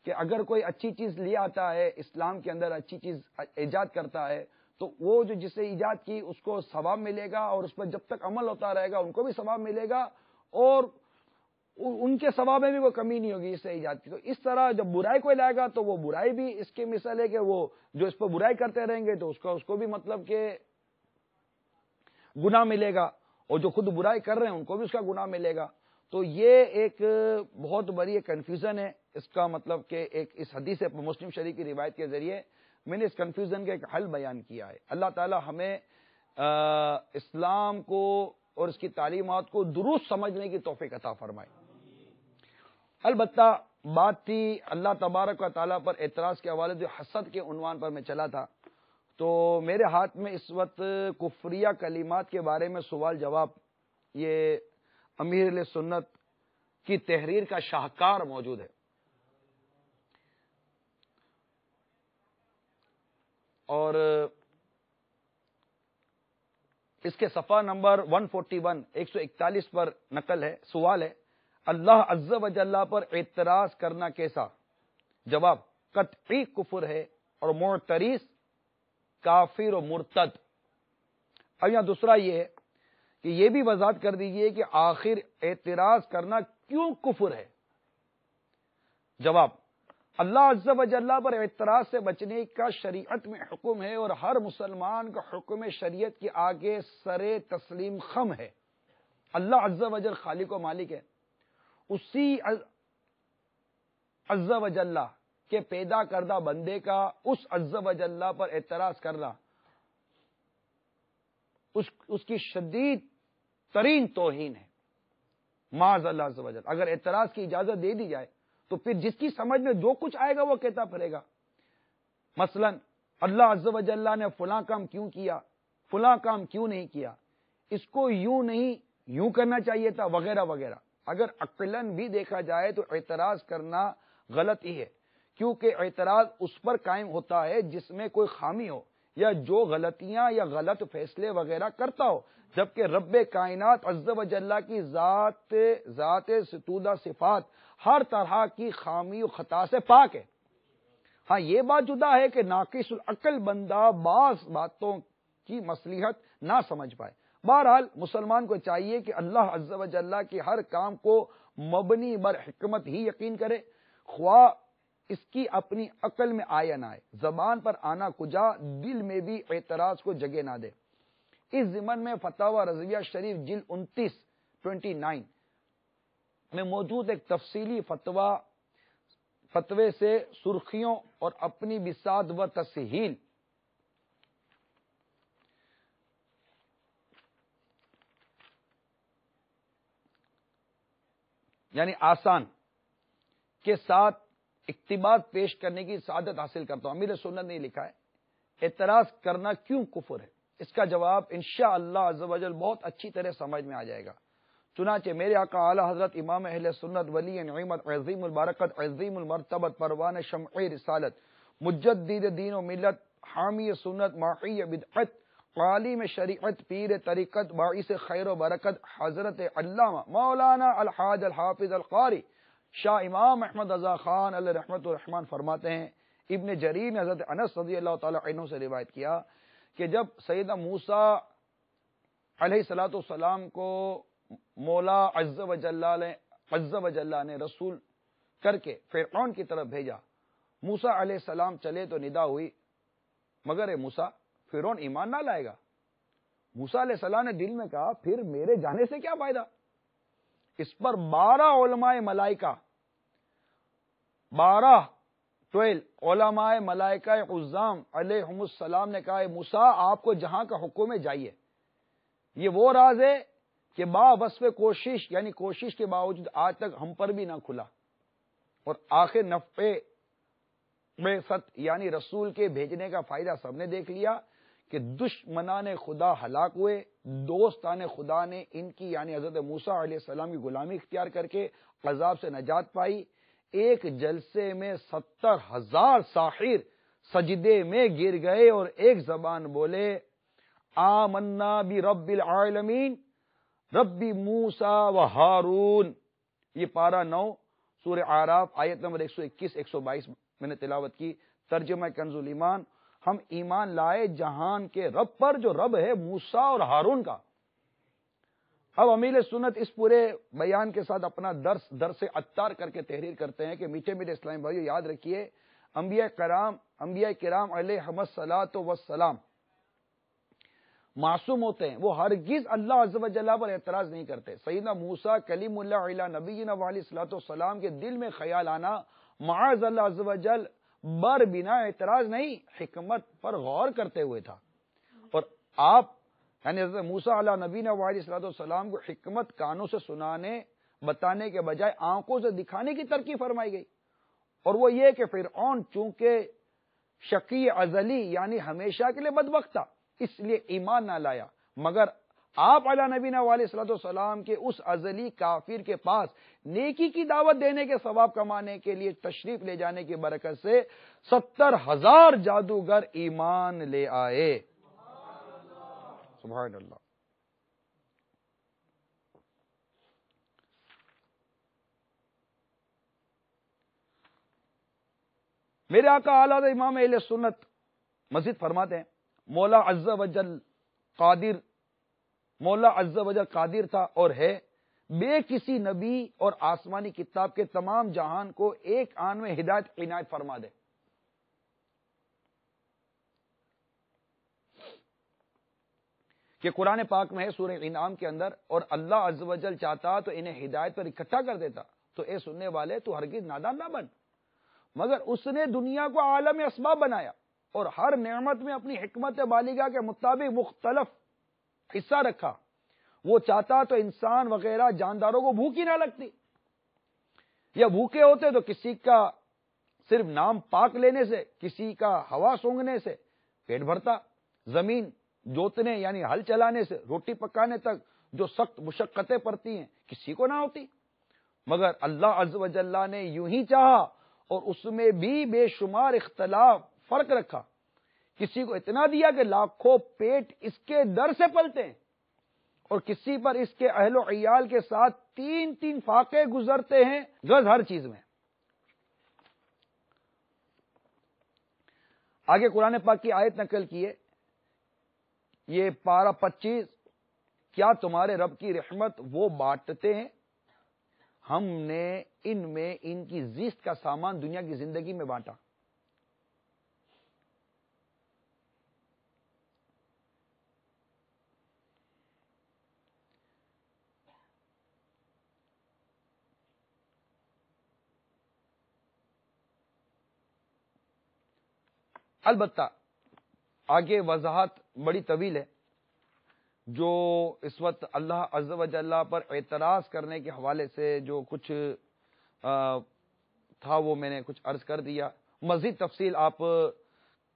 کہ اگر کوئی اچھی چیز لے آتا ہے اسلام کے اندر، اچھی چیز ایجاد کرتا ہے، تو وہ جو جسے ایجاد کی اس کو ثواب ملے گا، اور اس پر جب تک عمل ہوتا رہے گا ان کو بھی ثواب ملے گا، اور ان کے ثواب میں بھی وہ کمی نہیں ہوگی اسے ایجاد کی۔ تو اس طرح جب برائی کوئی لائے گا تو وہ برائی بھی اس کی مثال ہے کہ وہ جو اس پر برائی کرتے رہیں گے تو اس کو بھی مطلب کہ گناہ ملے گا، اور جو خود برائی کر رہے ہیں ان کو بھی اس کا گناہ ملے گا۔ تو یہ ایک بہت بڑی کنفیوژن ہے اس کا، مطلب کہ ایک اس حدیث مسلم شریف کی روایت کے ذریعے میں نے اس کنفیوژن کا ایک حل بیان کیا ہے۔ اللہ تعالی ہمیں اسلام کو اور اس کی تعلیمات کو درست سمجھنے کی توفیق عطا فرمائے۔ البتہ بات تھی اللہ تبارک و تعالیٰ پر اعتراض کے حوالے جو حسد کے عنوان پر میں چلا تھا، تو میرے ہاتھ میں اس وقت کفریہ کلمات کے بارے میں سوال جواب، یہ امیر اہل سنت کی تحریر کا شاہکار موجود ہے، اور اس کے صفحہ نمبر 141 141 پر نقل ہے، سوال ہے، اللہ عز و جل پر اعتراض کرنا کیسا؟ جواب، قطعی کفر ہے اور معترض کافر و مرتد۔ اب یہاں دوسرا یہ ہے کہ یہ بھی وضاحت کر دیجئے کہ آخر اعتراض کرنا کیوں کفر ہے؟ جواب، اللہ عز و جل پر اعتراض سے بچنے کا شریعت میں حکم ہے، اور ہر مسلمان کا حکم شریعت کے آگے سر تسلیم خم ہے۔ اللہ عز و جل خالق و مالک ہے، اسی عز و جل کے پیدا کردہ بندے کا اس عز و جل پر اعتراض کرنا اس کی شدید ترین توہین ہے، معاذ اللہ عز و جل۔ اگر اعتراض کی اجازت دے دی جائے تو پھر جس کی سمجھ میں جو کچھ آئے گا وہ کہتا پھرے گا، مثلا اللہ عز و جل نے فلاں کام کیوں کیا، فلاں کام کیوں نہیں کیا، اس کو یوں نہیں یوں کرنا چاہیے تھا، وغیرہ وغیرہ۔ اگر عقلاً بھی دیکھا جائے تو اعتراض کرنا غلط ہی ہے، کیونکہ اعتراض اس پر قائم ہوتا ہے جس میں کوئی خامی ہو، یا جو غلطیاں یا غلط فیصلے وغیرہ کرتا ہو، جبکہ رب کائنات عز و جل کی ذات ستودہ صفات ہر طرح کی خامی و خطا سے پاک ہے۔ ہاں یہ بات جدا ہے کہ ناقص العقل بندہ بعض باتوں کی مصلحت نہ سمجھ پائے۔ بہرحال مسلمان کو چاہیے کہ اللہ عز و جل کے ہر کام کو مبنی بر حکمت ہی یقین کرے، خواہ اس کی اپنی عقل میں آیا نہ آئے، زبان پر آنا کجا، دل میں بھی اعتراض کو جگہ نہ دے۔ اس ضمن میں فتاوی رضویہ شریف جلد 29 میں موجود ایک تفصیلی فتوے سے سرخیوں اور اپنی بساط و تسہیل یعنی آسان کے ساتھ اقتباس پیش کرنے کی سعادت حاصل کرتا ہوں۔ امیر سنت نے لکھا ہے، اعتراض کرنا کیوں کفر ہے؟ اس کا جواب انشاءاللہ عز و جل بہت اچھی طرح سمجھ میں آ جائے گا۔ چنانچہ میرے آقا اعلی حضرت امام اہل سنت ولی نعمت عظیم البرکت عظیم المرتبت پروان شمع رسالت مجدد دین و ملت حامی سنت ماحی بدعت عالم شریعت پیر طریقت باعث خیر و برکت حضرت علامہ مولانا الحاج الحافظ القاری شاہ امام احمد رضا خان علیہ رحمت الرحمن فرماتے ہیں، ابن جریر نے حضرت انس رضی اللہ تعالی عنہ سے روایت کیا کہ جب سیدنا موسیٰ علیہ الصلوۃ والسلام کو مولا عز و جل نے رسول کر کے فرعون کی طرف بھیجا، موسیٰ علیہ السلام چلے تو ندا ہوئی، مگر اے موسیٰ فرعون ایمان نہ لائے گا۔ موسیٰ علیہ السلام نے دل میں کہا پھر میرے جانے سے کیا فائدہ؟ اس پر 12 علماء ملائکہ عظام علیہم السلام نے کہا موسیٰ آپ کو جہاں کا حکم ہے جائیے، یہ وہ راز ہے کہ با وصف کوشش یعنی کوشش کے باوجود آج تک ہم پر بھی نہ کھلا، اور آخر نفع بعثت یعنی رسول کے بھیجنے کا فائدہ سب نے دیکھ لیا کہ دشمنان خدا ہلاک ہوئے، دوستان خدا نے ان کی یعنی حضرت موسیٰ علیہ السلام کی غلامی اختیار کر کے عذاب سے نجات پائی۔ ایک جلسے میں 70,000 ساحر سجدے میں گر گئے اور ایک زبان بولے، آمنا برب العالمین ربی موسیٰ و ہارون۔ یہ پارہ 9 سورہ اعراف آیت نمبر 121 122 میں نے تلاوت کی۔ ترجمہ کنز الایمان، ہم ایمان لائے جہان کے رب پر جو رب ہے موسیٰ اور ہارون کا۔ اب امیل سنت اس پورے بیان کے ساتھ اپنا درس عطار کر کے تحریر کرتے ہیں کہ میٹھے میٹھے اسلامی بھائیو، یاد رکھیے انبیاء کرام علیہم الصلاۃ والسلام معصوم ہوتے ہیں، وہ ہرگز اللہ عز و جل پر اعتراض نہیں کرتے۔ سیدنا موسیٰ کلیم اللہ علیہ نبینا علیہ الصلوۃ والسلام کے دل میں خیال آنا معاذ اللہ عز و جل بر بنا اعتراض نہیں، حکمت پر غور کرتے ہوئے تھا۔ اور آپ یعنی حضرت موسیٰ علیہ نبینا علیہ الصلوۃ والسلام کو حکمت کانوں سے سنانے بتانے کے بجائے آنکھوں سے دکھانے کی ترکیب فرمائی گئی، اور وہ یہ کہ فرعون چونکہ شقی ازلی یعنی ہمیشہ کے لیے بدبخت تھا، اس لیے ایمان نہ لایا، مگر آپ علیہ نبینا علیہ الصلوۃ والسلام کے اس ازلی کافر کے پاس نیکی کی دعوت دینے کے ثواب کمانے کے لیے تشریف لے جانے کی برکت سے 70,000 جادوگر ایمان لے آئے۔ سبحان اللہ۔ میرے آقا اعلیٰ امام اہل سنت مزید فرماتے ہیں، مولا عز و جل قادر تھا اور ہے، بے کسی نبی اور آسمانی کتاب کے تمام جہان کو ایک آن میں ہدایت عنایت فرما دے۔ کہ قرآن پاک میں ہے سورہ انعام کے اندر، اور اللہ عز و جل چاہتا تو انہیں ہدایت پر اکٹھا کر دیتا۔ تو اے سننے والے، تو ہرگز نادان نہ بن، مگر اس نے دنیا کو عالم اسباب بنایا اور ہر نعمت میں اپنی حکمت بالغہ کے مطابق مختلف حصہ رکھا۔ وہ چاہتا تو انسان وغیرہ جانداروں کو بھوک ہی نہ لگتی، یا بھوکے ہوتے تو کسی کا صرف نام پاک لینے سے، کسی کا ہوا سونگنے سے پیٹ بھرتا، زمین جوتنے یعنی ہل چلانے سے روٹی پکانے تک جو سخت مشقتیں پڑتی ہیں کسی کو نہ ہوتی، مگر اللہ عز و جل نے یوں ہی چاہا اور اس میں بھی بے شمار اختلاف فرق رکھا۔ کسی کو اتنا دیا کہ لاکھوں پیٹ اس کے در سے پلتے ہیں، اور کسی پر اس کے اہل و عیال کے ساتھ 3 فاقے گزرتے ہیں غرض ہر چیز میں۔ آگے قرآن پاک کی آیت نقل کیے، یہ پارہ 25، کیا تمہارے رب کی رحمت وہ بانٹتے ہیں؟ ہم نے ان میں ان کی زیست کا سامان دنیا کی زندگی میں بانٹا۔ البتہ آگے وضاحت بڑی طویل ہے، جو اس وقت اللہ عز و جل پر اعتراض کرنے کے حوالے سے جو کچھ تھا وہ میں نے کچھ عرض کر دیا۔ مزید تفصیل آپ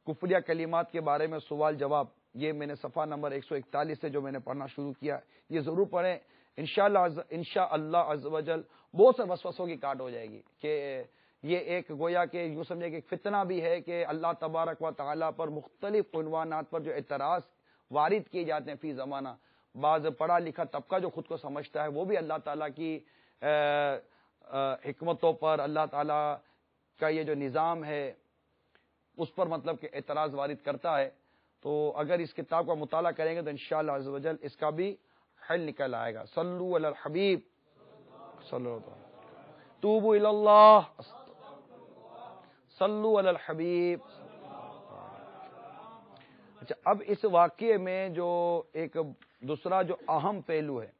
کفریہ کلمات کے بارے میں سوال جواب، یہ میں نے صفحہ نمبر 141 سے جو میں نے پڑھنا شروع کیا، یہ ضرور پڑھیں۔ انشاءاللہ عز و جل بہت سے وسوسوں کی کاٹ ہو جائے گی، کہ یہ ایک گویا کہ یوں سمجھے کہ فتنہ بھی ہے کہ اللہ تبارک و تعالیٰ پر مختلف عنوانات پر جو اعتراض وارد کیے جاتے ہیں فی زمانہ، بعض پڑھا لکھا طبقہ جو خود کو سمجھتا ہے وہ بھی اللہ تعالیٰ کی حکمتوں پر، اللہ تعالیٰ کا یہ جو نظام ہے اس پر مطلب کہ اعتراض وارد کرتا ہے۔ تو اگر اس کتاب کا مطالعہ کریں گے تو انشاءاللہ عز و جل اس کا بھی حل نکل آئے گا۔ صلو علی الحبیب، صلو توبوا الی اللہ، صلو علی الحبیب۔ اچھا، اب اس واقعے میں جو ایک دوسرا جو اہم پہلو ہے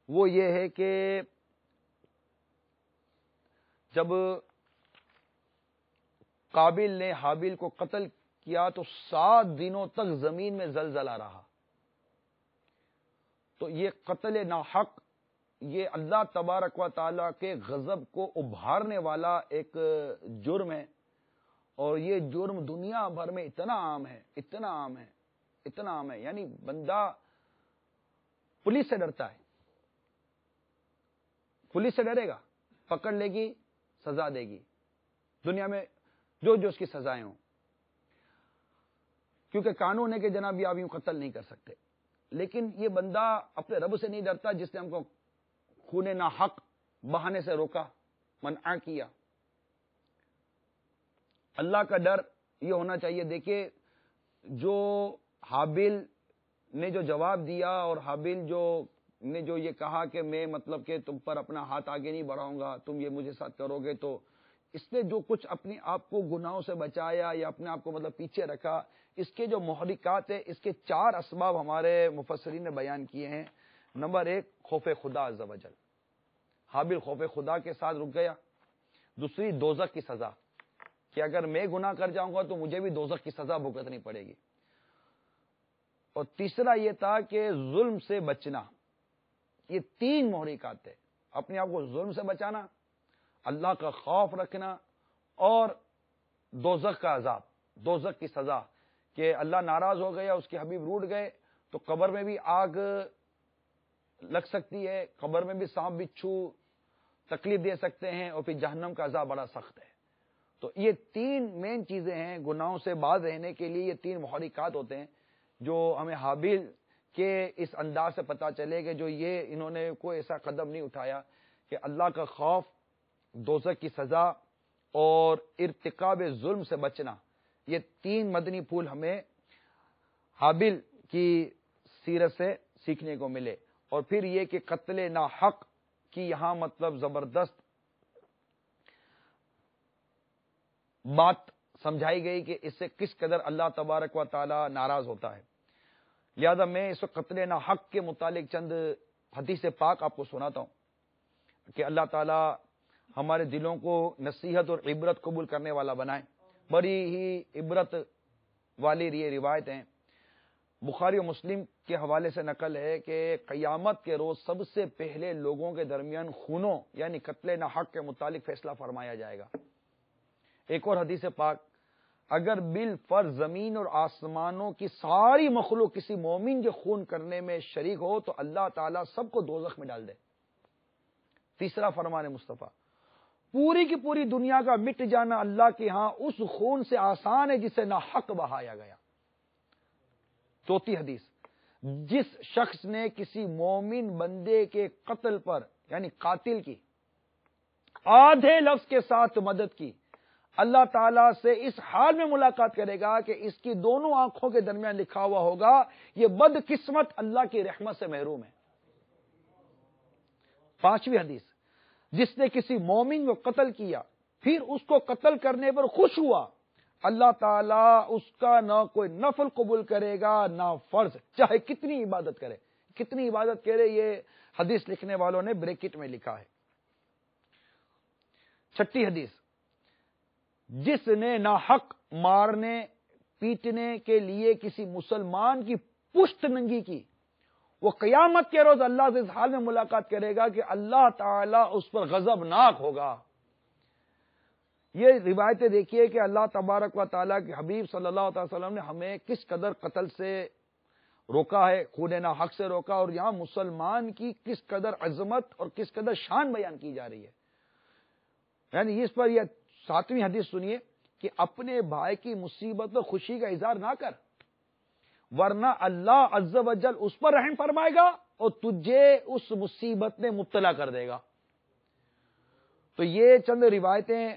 وہ یہ ہے کہ جب قابل نے حابیل کو قتل کیا تو 7 دنوں تک زمین میں زلزلہ رہا۔ تو یہ قتل ناحق، یہ اللہ تبارک و تعالیٰ کے غضب کو ابھارنے والا ایک جرم ہے، اور یہ جرم دنیا بھر میں اتنا عام ہے، اتنا عام ہے، اتنا عام ہے، یعنی بندہ پولیس سے ڈرتا ہے، پولیس سے ڈرے گا، پکڑ لے گی، سزا دے گی، دنیا میں جو اس کی سزائیں ہوں، کیونکہ قانون ہے کہ جناب یہ آپ یوں قتل نہیں کر سکتے. لیکن یہ بندہ اپنے رب سے نہیں ڈرتا جس نے ہم کو خون ناحق بہانے سے روکا، منع کیا. اللہ کا ڈر یہ ہونا چاہیے. دیکھیے جو حابیل نے جو جواب دیا اور حابیل نے جو یہ کہا کہ میں مطلب کہ تم پر اپنا ہاتھ آگے نہیں بڑھاؤں گا، تم یہ مجھے ساتھ کرو گے، تو اس نے جو کچھ اپنے آپ کو گناہوں سے بچایا یا اپنے آپ کو مطلب پیچھے رکھا، اس کے جو محرکات ہیں، اس کے 4 اسباب ہمارے مفسرین نے بیان کیے ہیں. نمبر 1 خوف خدا عز و جل. حابیل خوف خدا کے ساتھ رک گیا. دوسری دوزخ کی سزا، کہ اگر میں گناہ کر جاؤں گا تو مجھے بھی دوزخ کی سزا بھگتنی پڑے گی. اور تیسرا یہ تھا کہ ظلم سے بچنا. یہ 3 محرکات تھے، اپنے آپ کو ظلم سے بچانا، اللہ کا خوف رکھنا، اور دوزخ کا عذاب، دوزخ کی سزا، کہ اللہ ناراض ہو گیا، اس کے حبیب روٹ گئے تو قبر میں بھی آگ لگ سکتی ہے، قبر میں بھی سانپ بچھو تکلیف دے سکتے ہیں، اور پھر جہنم کا عذاب بڑا سخت ہے. تو یہ 3 مین چیزیں ہیں گناہوں سے باز رہنے کے لیے. یہ 3 محرکات ہوتے ہیں جو ہمیں حابیل کے اس انداز سے پتا چلے کہ جو یہ انہوں نے کوئی ایسا قدم نہیں اٹھایا کہ اللہ کا خوف، دوزخ کی سزا اور ارتکاب ظلم سے بچنا. یہ 3 مدنی پھول ہمیں حابیل کی سیرت سے سیکھنے کو ملے. اور پھر یہ کہ قتل ناحق کی یہاں مطلب زبردست بات سمجھائی گئی کہ اس سے کس قدر اللہ تبارک و تعالی ناراض ہوتا ہے. لہذا میں اس وقت قتل ناحق کے متعلق چند حدیث پاک آپ کو سناتا ہوں کہ اللہ تعالی ہمارے دلوں کو نصیحت اور عبرت قبول کرنے والا بنائے. بڑی ہی عبرت والی یہ روایت ہیں. بخاری و مسلم کے حوالے سے نقل ہے کہ قیامت کے روز سب سے پہلے لوگوں کے درمیان خونوں یعنی قتل ناحق کے متعلق فیصلہ فرمایا جائے گا. ایک اور حدیث پاک، اگر بالفرض زمین اور آسمانوں کی ساری مخلوق کسی مومن کے خون کرنے میں شریک ہو تو اللہ تعالیٰ سب کو دوزخ میں ڈال دے. تیسرا فرمان مصطفیٰ، پوری کی پوری دنیا کا مٹ جانا اللہ کے ہاں اس خون سے آسان ہے جسے ناحق بہایا گیا. چوتھی حدیث، جس شخص نے کسی مومن بندے کے قتل پر یعنی قاتل کی آدھے لفظ کے ساتھ مدد کی، اللہ تعالیٰ سے اس حال میں ملاقات کرے گا کہ اس کی دونوں آنکھوں کے درمیان لکھا ہوا ہوگا یہ بد قسمت اللہ کی رحمت سے محروم ہے. پانچویں حدیث، جس نے کسی مومن کو قتل کیا پھر اس کو قتل کرنے پر خوش ہوا، اللہ تعالیٰ اس کا نہ کوئی نفل قبول کرے گا نہ فرض، چاہے کتنی عبادت کرے. کتنی عبادت کرے یہ حدیث لکھنے والوں نے بریکٹ میں لکھا ہے. چھٹی حدیث، جس نے ناحق مارنے پیٹنے کے لیے کسی مسلمان کی پشت ننگی کی، وہ قیامت کے روز اللہ سے اس حال میں ملاقات کرے گا کہ اللہ تعالیٰ اس پر غضبناک ہوگا. یہ روایتیں دیکھیے کہ اللہ تبارک و تعالیٰ کے حبیب صلی اللہ علیہ وسلم نے ہمیں کس قدر قتل سے روکا ہے، خون ناحق سے روکا، اور یہاں مسلمان کی کس قدر عظمت اور کس قدر شان بیان کی جا رہی ہے. یعنی اس پر یہ 7ویں حدیث سنیے کہ اپنے بھائی کی مصیبت میں خوشی کا اظہار نہ کر، ورنہ اللہ عز و جل اس پر رحم فرمائے گا اور تجھے اس مصیبت میں مبتلا کر دے گا. تو یہ چند روایتیں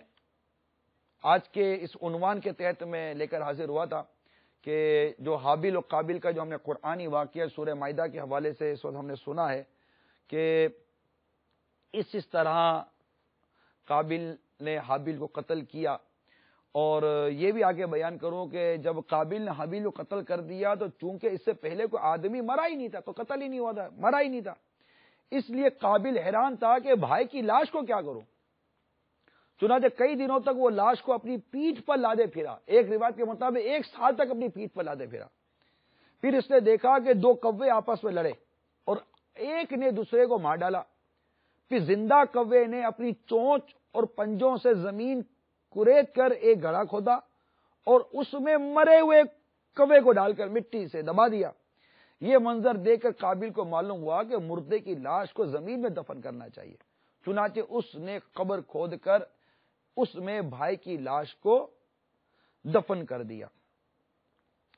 آج کے اس عنوان کے تحت میں لے کر حاضر ہوا تھا کہ جو حابیل و قابل کا جو ہم نے قرآنی واقعہ سورہ مائدہ کے حوالے سے اس وقت ہم نے سنا ہے کہ اس طرح قابل نے حابیل کو قتل کیا. اور یہ بھی آگے بیان کروں کہ جب قابل نے حابیل کو قتل کر دیا تو چونکہ اس سے پہلے کوئی آدمی مرا ہی نہیں تھا، کوئی قتل ہی نہیں ہوا تھا، مرا ہی نہیں تھا، اس لیے قابل حیران تھا کہ بھائی کی لاش کو کیا کروں. چنانچہ کئی دنوں تک وہ لاش کو اپنی پیٹھ پر لادے پھرا. ایک روایت کے مطابق 1 سال تک اپنی پیٹھ پر لادے پھرا. پھر اس نے دیکھا کہ 2 کوے آپس میں لڑے اور ایک نے دوسرے کو مار ڈالا. پھر زندہ کوے نے اپنی چونچ اور پنجوں سے زمین کریت کر ایک گڑھا کھودا اور اس میں مرے ہوئے کوے کو ڈال کر مٹی سے دبا دیا۔ یہ منظر دیکھ کر قابل کو معلوم ہوا کہ مردے کی لاش کو زمین میں دفن کرنا چاہیے، چنانچہ اس نے قبر کھود کر اس میں بھائی کی لاش کو دفن کر دیا۔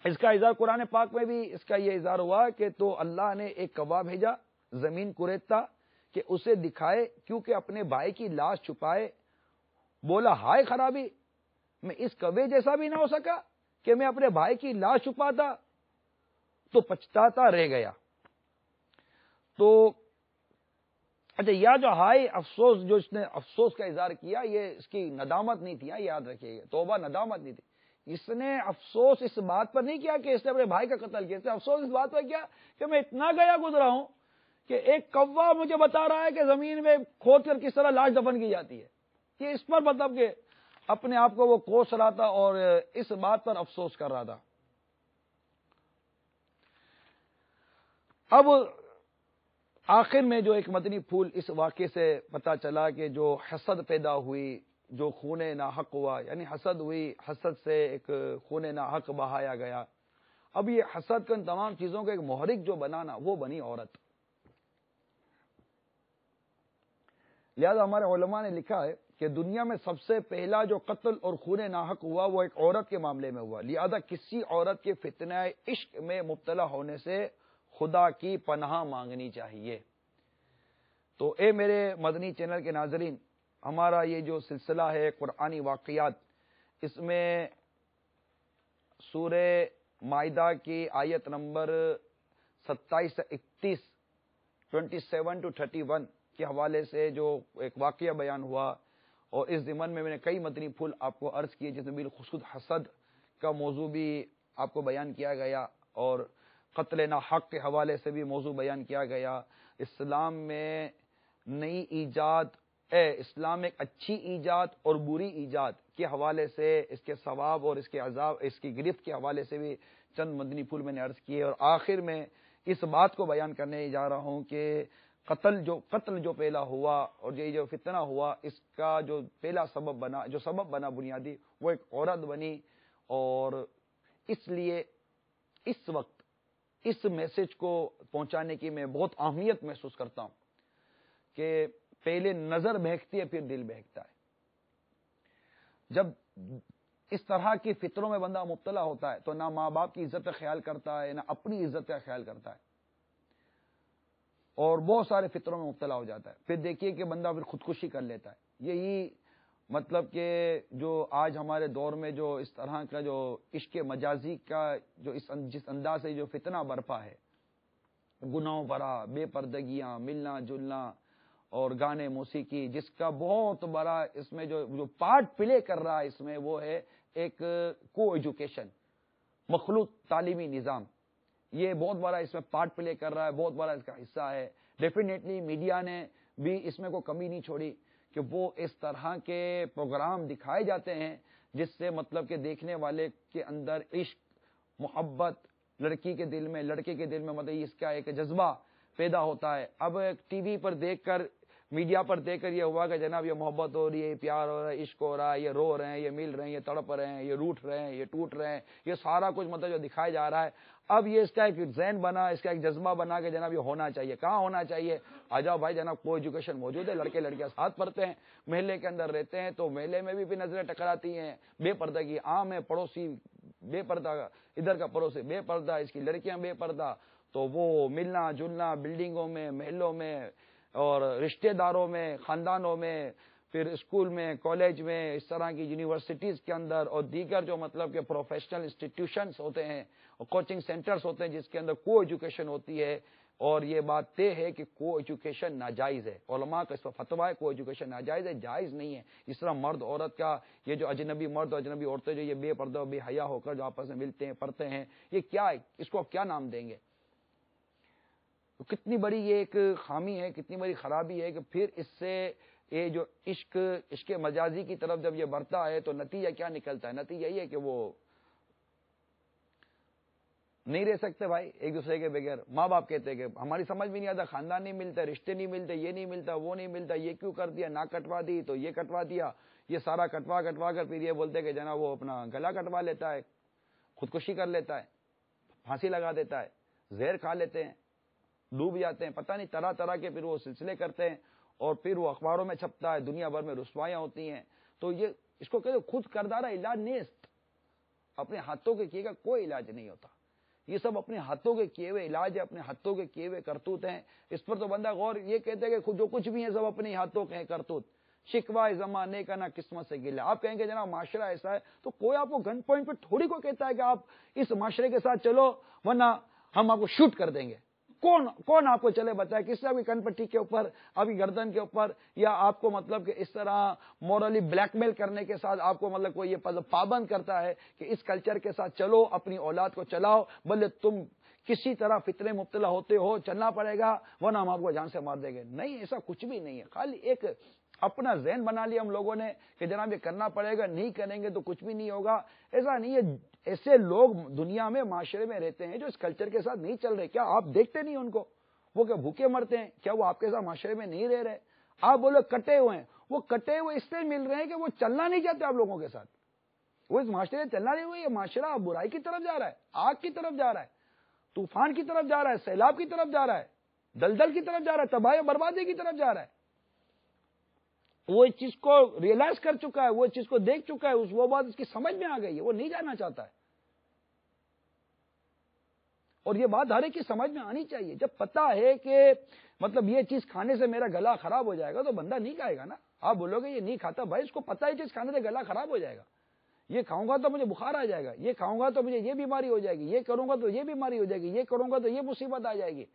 اس کا اظہار قرآن پاک میں بھی اس کا یہ اظہار ہوا کہ تو اللہ نے ایک کوا بھیجا زمین کوریدتا کہ اسے دکھائے، کیونکہ اپنے بھائی کی لاش چھپائے۔ بولا ہائے خرابی، میں اس کوے جیسا بھی نہ ہو سکا کہ میں اپنے بھائی کی لاش چھپاتا، تو پچھتاتا رہ گیا۔ تو اچھا، یا جو ہائے افسوس، جو اس نے افسوس کا اظہار کیا، یہ اس کی ندامت نہیں تھی، یاد رکھیے، توبہ ندامت نہیں تھی۔ اس نے افسوس اس بات پر نہیں کیا کہ اس نے اپنے بھائی کا قتل کیا، اس نے افسوس اس بات پر کیا کہ میں اتنا گیا گزرا ہوں کہ ایک کوا مجھے بتا رہا ہے کہ زمین میں کھود کر کس طرح لاش دفن کی جاتی ہے۔ یہ اس پر مطلب کہ اپنے آپ کو وہ کوس رہا تھا اور اس بات پر افسوس کر رہا تھا۔ اب آخر میں جو ایک مدنی پھول اس واقعے سے پتا چلا کہ جو حسد پیدا ہوئی، جو خون ناحق ہوا، یعنی حسد ہوئی، حسد سے ایک خون ناحق بہایا گیا۔ اب یہ حسد کا ان تمام چیزوں کا ایک محرک جو بنانا، وہ بنی عورت۔ لہذا ہمارے علماء نے لکھا ہے کہ دنیا میں سب سے پہلا جو قتل اور خون ناحق ہوا وہ ایک عورت کے معاملے میں ہوا۔ لہذا کسی عورت کے فتنہ عشق میں مبتلا ہونے سے خدا کی پناہ مانگنی چاہیے۔ تو اے میرے مدنی چینل کے ناظرین، ہمارا یہ جو سلسلہ ہے قرآنی واقعات، اس میں سورہ مائدہ کی آیت نمبر 27 سے 31، 27 to 31 کے حوالے سے جو ایک واقعہ بیان ہوا، اور اس ضمن میں نے کئی مدنی پھول آپ کو عرض کیے، جس میں بالخصوص حسد کا موضوع بھی آپ کو بیان کیا گیا، اور قتل ناحق کے حوالے سے بھی موضوع بیان کیا گیا۔ اسلام میں نئی ایجاد، اسلام ایک اچھی ایجاد اور بری ایجاد کے حوالے سے، اس کے ثواب اور اس کے عذاب، اس کی گرفت کے حوالے سے بھی چند مدنی پھول میں نے عرض کیے، اور آخر میں اس بات کو بیان کرنے جا رہا ہوں کہ قتل جو پہلا ہوا اور یہ جو فتنہ ہوا، اس کا جو پہلا سبب بنا، جو سبب بنا بنیادی، وہ ایک عورت بنی۔ اور اس لیے اس وقت اس میسج کو پہنچانے کی میں بہت اہمیت محسوس کرتا ہوں کہ پہلے نظر بہکتی ہے، پھر دل بہکتا ہے۔ جب اس طرح کی فطروں میں بندہ مبتلا ہوتا ہے تو نہ ماں باپ کی عزت کا خیال کرتا ہے، نہ اپنی عزت کا خیال کرتا ہے، اور بہت سارے فطروں میں مبتلا ہو جاتا ہے۔ پھر دیکھیے کہ بندہ پھر خودکشی کر لیتا ہے۔ یہی مطلب کہ جو آج ہمارے دور میں جو اس طرح کا جو عشق مجازی کا جو جس انداز سے جو فتنہ برپا ہے، گناہوں بھرا، بے پردگیاں، ملنا جلنا اور گانے موسیقی، جس کا بہت بڑا اس میں جو پارٹ پلے کر رہا ہے، اس میں وہ ہے ایک کو ایجوکیشن، مخلوط تعلیمی نظام۔ یہ بہت بڑا اس میں پارٹ پلے کر رہا ہے، بہت بڑا اس کا حصہ ہے۔ ڈیفینیٹلی میڈیا نے بھی اس میں کوئی کمی نہیں چھوڑی کہ وہ اس طرح کے پروگرام دکھائے جاتے ہیں جس سے مطلب کہ دیکھنے والے کے اندر عشق، محبت، لڑکی کے دل میں، لڑکے کے دل میں مطلب اس کا ایک جذبہ پیدا ہوتا ہے۔ اب ٹی وی پر دیکھ کر، میڈیا پر دیکھ کر یہ ہوا کہ جناب یہ محبت ہو رہی ہے، پیار ہو رہا ہے، عشق ہو رہا ہے، یہ رو رہے ہیں، یہ مل رہے ہیں، یہ تڑپ رہے ہیں، یہ روٹھ رہے ہیں، یہ ٹوٹ رہے ہیں، یہ سارا کچھ مطلب جو دکھایا جا رہا ہے۔ اب یہ اس کا ایک ذہن بنا، اس کا ایک جذبہ بنا کہ جناب یہ ہونا چاہیے۔ کہاں ہونا چاہیے؟ آ جاؤ بھائی جناب، کو ایجوکیشن موجود ہے، لڑکے لڑکیاں ساتھ پڑھتے ہیں، محلے کے اندر رہتے ہیں، تو محلے میں بھی نظریں ٹکراتی ہیں، بے پردگی عام ہے، پڑوسی بے پردہ، ادھر کا پڑوسی بے پردہ، اس کی لڑکیاں بے پردہ، تو وہ ملنا جلنا بلڈنگوں میں، محلوں میں اور رشتہ داروں میں، خاندانوں میں، پھر اسکول میں، کالج میں، اس طرح کی یونیورسٹیز کے اندر اور دیگر جو مطلب کہ پروفیشنل انسٹیٹیوشنز ہوتے ہیں اور کوچنگ سینٹرز ہوتے ہیں جس کے اندر کو ایجوکیشن ہوتی ہے۔ اور یہ بات طے ہے کہ کو ایجوکیشن ناجائز ہے، علماء کا اس پر فتویٰ ہے کو ایجوکیشن ناجائز ہے، جائز نہیں ہے۔ اس طرح مرد عورت کا یہ جو اجنبی مرد اور اجنبی عورتیں جو یہ بے پردہ بے حیا ہو کر جو آپس میں ملتے ہیں پڑھتے ہیں، یہ کیا ہے؟ اس کو کیا نام دیں گے؟ تو کتنی بڑی یہ ایک خامی ہے، کتنی بڑی خرابی ہے کہ پھر اس سے یہ جو عشق مجازی کی طرف جب یہ بڑھتا ہے تو نتیجہ کیا نکلتا ہے؟ نتیجہ یہ ہے کہ وہ نہیں رہ سکتے بھائی ایک دوسرے کے بغیر۔ ماں باپ کہتے ہیں کہ ہماری سمجھ بھی نہیں آتا، خاندان نہیں ملتا، رشتے نہیں ملتے، یہ نہیں ملتا، وہ نہیں ملتا، یہ کیوں کر دیا، نہ کٹوا دی تو یہ کٹوا دیا، یہ سارا کٹوا کر پھر یہ بولتے کہ جناب وہ اپنا گلا کٹوا لیتا ہے، خودکشی کر لیتا ہے، پھانسی لگا دیتا ہے، زہر کھا لیتے ہیں، ڈوب جاتے ہیں، پتہ نہیں طرح طرح کے پھر وہ سلسلے کرتے ہیں، اور پھر وہ اخباروں میں چھپتا ہے، دنیا بھر میں رسوائیاں ہوتی ہیں. تو یہ اس کو کہتے خود کردارہ علاج نیست. اپنے ہاتھوں کے کیے گا کوئی علاج نہیں ہوتا. یہ سب اپنے ہاتھوں کے کیے ہوئے علاج ہے، اپنے ہاتھوں کے کیے ہوئے کرتوت ہیں. اس پر تو بندہ غور یہ کہتے ہیں کہ جو کچھ بھی ہے سب اپنے ہاتھوں کے ہیں کرتوت. شکوہ زمانے کا نہ قسمت سے گلہ. آپ کہیں گے جناب معاشرہ ایسا ہے، تو کوئی آپ کو گن پوائنٹ پہ تھوڑی کو کہتا ہے کہ آپ اس معاشرے کے ساتھ چلو ورنہ ہم آپ کو شوٹ کر دیں گے. کون آپ کو چلے بتائے؟ کس سے آپ کی کن پٹی کے اوپر، آپ کی گردن کے اوپر، یا آپ کو مطلب کہ اس طرح مورلی بلیک میل کرنے کے ساتھ آپ کو مطلب کوئی یہ پابند کرتا ہے کہ اس کلچر کے ساتھ چلو، اپنی اولاد کو چلاؤ، بلے تم کسی طرح فتنے مبتلا ہوتے ہو چلنا پڑے گا ورنہ ہم آپ کو جان سے مار دیں گے. نہیں، ایسا کچھ بھی نہیں ہے. خالی ایک اپنا ذہن بنا لیا ہم لوگوں نے کہ جناب یہ کرنا پڑے گا، نہیں کریں گے تو کچھ بھی نہیں ہوگا. ایسا نہیں ہے. ایسے لوگ دنیا میں معاشرے میں رہتے ہیں جو اس کلچر کے ساتھ نہیں چل رہے. کیا آپ دیکھتے نہیں ان کو؟ وہ کیا بھوکے مرتے ہیں؟ کیا وہ آپ کے ساتھ معاشرے میں نہیں رہ رہے؟ آپ بولو کٹے ہوئے ہیں. وہ کٹے ہوئے اس لیے مل رہے ہیں کہ وہ چلنا نہیں چاہتے آپ لوگوں کے ساتھ. وہ اس معاشرے میں چلنا نہیں ہوئی. یہ معاشرہ برائی کی طرف جا رہا ہے، آگ کی طرف جا رہا ہے، طوفان کی طرف جا رہا ہے، سیلاب کی طرف جا رہا ہے، دلدل کی طرف جا رہا ہے، تباہی و بربادی کی طرف جا رہا ہے. وہ اس چیز کو ریئلائز کر چکا ہے، وہ اس چیز کو دیکھ چکا ہے، وہ بات اس کی سمجھ میں آ گئی ہے. وہ نہیں جانا چاہتا ہے. اور یہ بات ہر ایک کی سمجھ میں آنی چاہیے. جب پتا ہے کہ مطلب یہ چیز کھانے سے میرا گلا خراب ہو جائے گا تو بندہ نہیں کھائے گا نا. آپ بولو گے یہ نہیں کھاتا، بھائی اس کو پتا ہے یہ چیز کھانے سے گلا خراب ہو جائے گا. یہ کھاؤں گا تو مجھے بخار آ جائے گا، یہ کھاؤں گا تو مجھے یہ بیماری ہو جائے گی، یہ کروں گا تو یہ بیماری ہو جائے گی، یہ کروں گا تو یہ مصیبت آ جائے گی.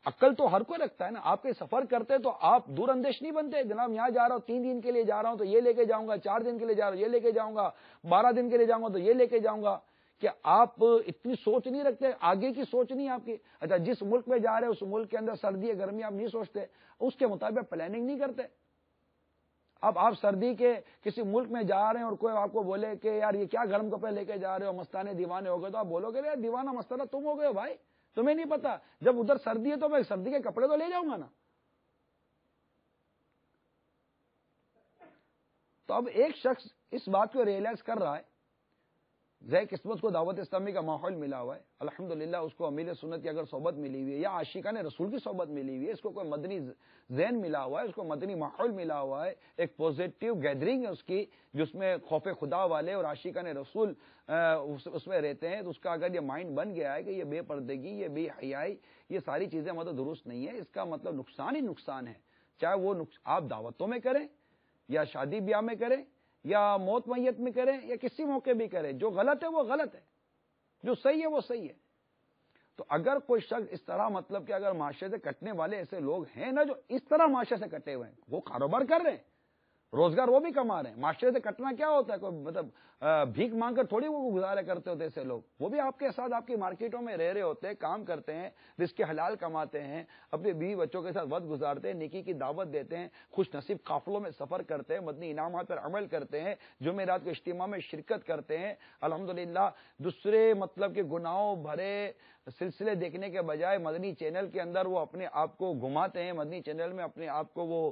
عقل تو ہر کوئی رکھتا ہے نا. آپ کے سفر کرتے تو آپ دور اندیش نہیں بنتے. جناب یہاں جا رہا ہوں 3 دن کے لیے جا رہا ہوں تو یہ لے کے جاؤں گا، 4 دن کے لیے جا رہا ہوں یہ لے کے جاؤں گا، 12 دن کے لیے جاؤں گا تو یہ لے کے جاؤں گا. کہ آپ اتنی سوچ نہیں رکھتے؟ آگے کی سوچ نہیں آپ کی. اچھا، جس ملک میں جا رہے ہیں اس ملک کے اندر سردی ہے گرمی آپ نہیں سوچتے، اس کے مطابق پلاننگ نہیں کرتے. اب آپ سردی کے کسی ملک میں جا رہے ہیں اور کوئی آپ کو بولے کہ یار یہ کیا گرم کپڑے لے کے جا رہے ہو، مستانے دیوانے ہو گئے، تو آپ بولو گے یار دیوانہ مستانہ تم ہو گئے بھائی، تمہیں نہیں پتا. جب ادھر سردی ہے تو میں سردی کے کپڑے تو لے جاؤں گا نا. تو اب ایک شخص اس بات کو ریئلائز کر رہا ہے. ذی قسمت کو دعوت اسلامی کا ماحول ملا ہوا ہے، الحمدللہ اس کو امیر سنت کی اگر صحبت ملی ہوئی ہے یا عاشقان رسول کی صحبت ملی ہوئی ہے، اس کو کوئی مدنی ذہن ملا ہوا ہے، اس کو مدنی ماحول ملا ہوا ہے، ایک پوزیٹو گیدرنگ ہے اس کی جس میں خوف خدا والے اور عاشقان رسول اس میں رہتے ہیں. تو اس کا اگر یہ مائنڈ بن گیا ہے کہ یہ بے پردگی، یہ بے حیائی، یہ ساری چیزیں مطلب درست نہیں ہے، اس کا مطلب نقصان ہی نقصان ہے. چاہے وہ آپ دعوتوں میں کریں یا شادی بیاہ میں کریں یا موت میت میں کریں یا کسی موقع بھی کریں، جو غلط ہے وہ غلط ہے، جو صحیح ہے وہ صحیح ہے. تو اگر کوئی شخص اس طرح مطلب کہ اگر معاشرے سے کٹنے والے ایسے لوگ ہیں نا جو اس طرح معاشرے سے کٹے ہوئے ہیں، وہ کاروبار کر رہے ہیں، روزگار وہ بھی کما رہے ہیں. معاشرے سے کٹنا کیا ہوتا ہے؟ کوئی مطلب بھیک مانگ کر تھوڑی وہ گزارے کرتے ہوتے ایسے لوگ. وہ بھی آپ کے ساتھ آپ کی مارکیٹوں میں رہ رہے ہوتے ہیں، کام کرتے ہیں، رزق حلال کماتے ہیں، اپنے بیوی بچوں کے ساتھ وقت گزارتے ہیں، نیکی کی دعوت دیتے ہیں، خوش نصیب قافلوں میں سفر کرتے ہیں، مدنی انعامات پر عمل کرتے ہیں، جمعرات کے اجتماع میں شرکت کرتے ہیں. الحمدللہ دوسرے مطلب کہ گناہوں بھرے سلسلے دیکھنے کے بجائے مدنی چینل کے اندر وہ اپنے آپ کو گھماتے ہیں، مدنی چینل میں اپنے آپ کو وہ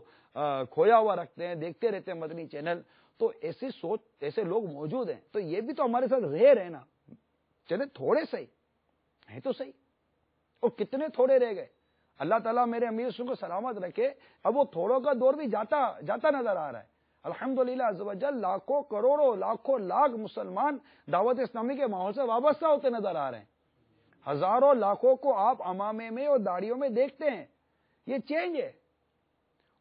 کھویا ہوا رکھتے ہیں، دیکھتے رہتے ہیں مدنی چینل. تو ایسی سوچ ایسے لوگ موجود ہیں. تو یہ بھی تو ہمارے ساتھ رہ رہے نا، چلے تھوڑے صحیح ہے تو صحیح. اور کتنے تھوڑے رہ گئے. اللہ تعالیٰ میرے امیر سن کو سلامت رکھے. اب وہ تھوڑوں کا دور بھی جاتا نظر آ رہا ہے. الحمدللہ عز و جل لاکھوں کروڑوں لاکھوں لاکھ مسلمان دعوت اسلامی کے ماحول سے وابستہ ہوتے نظر آ رہے ہیں. ہزاروں لاکھوں کو آپ امامے میں اور داڑھیوں میں دیکھتے ہیں. یہ چینج ہے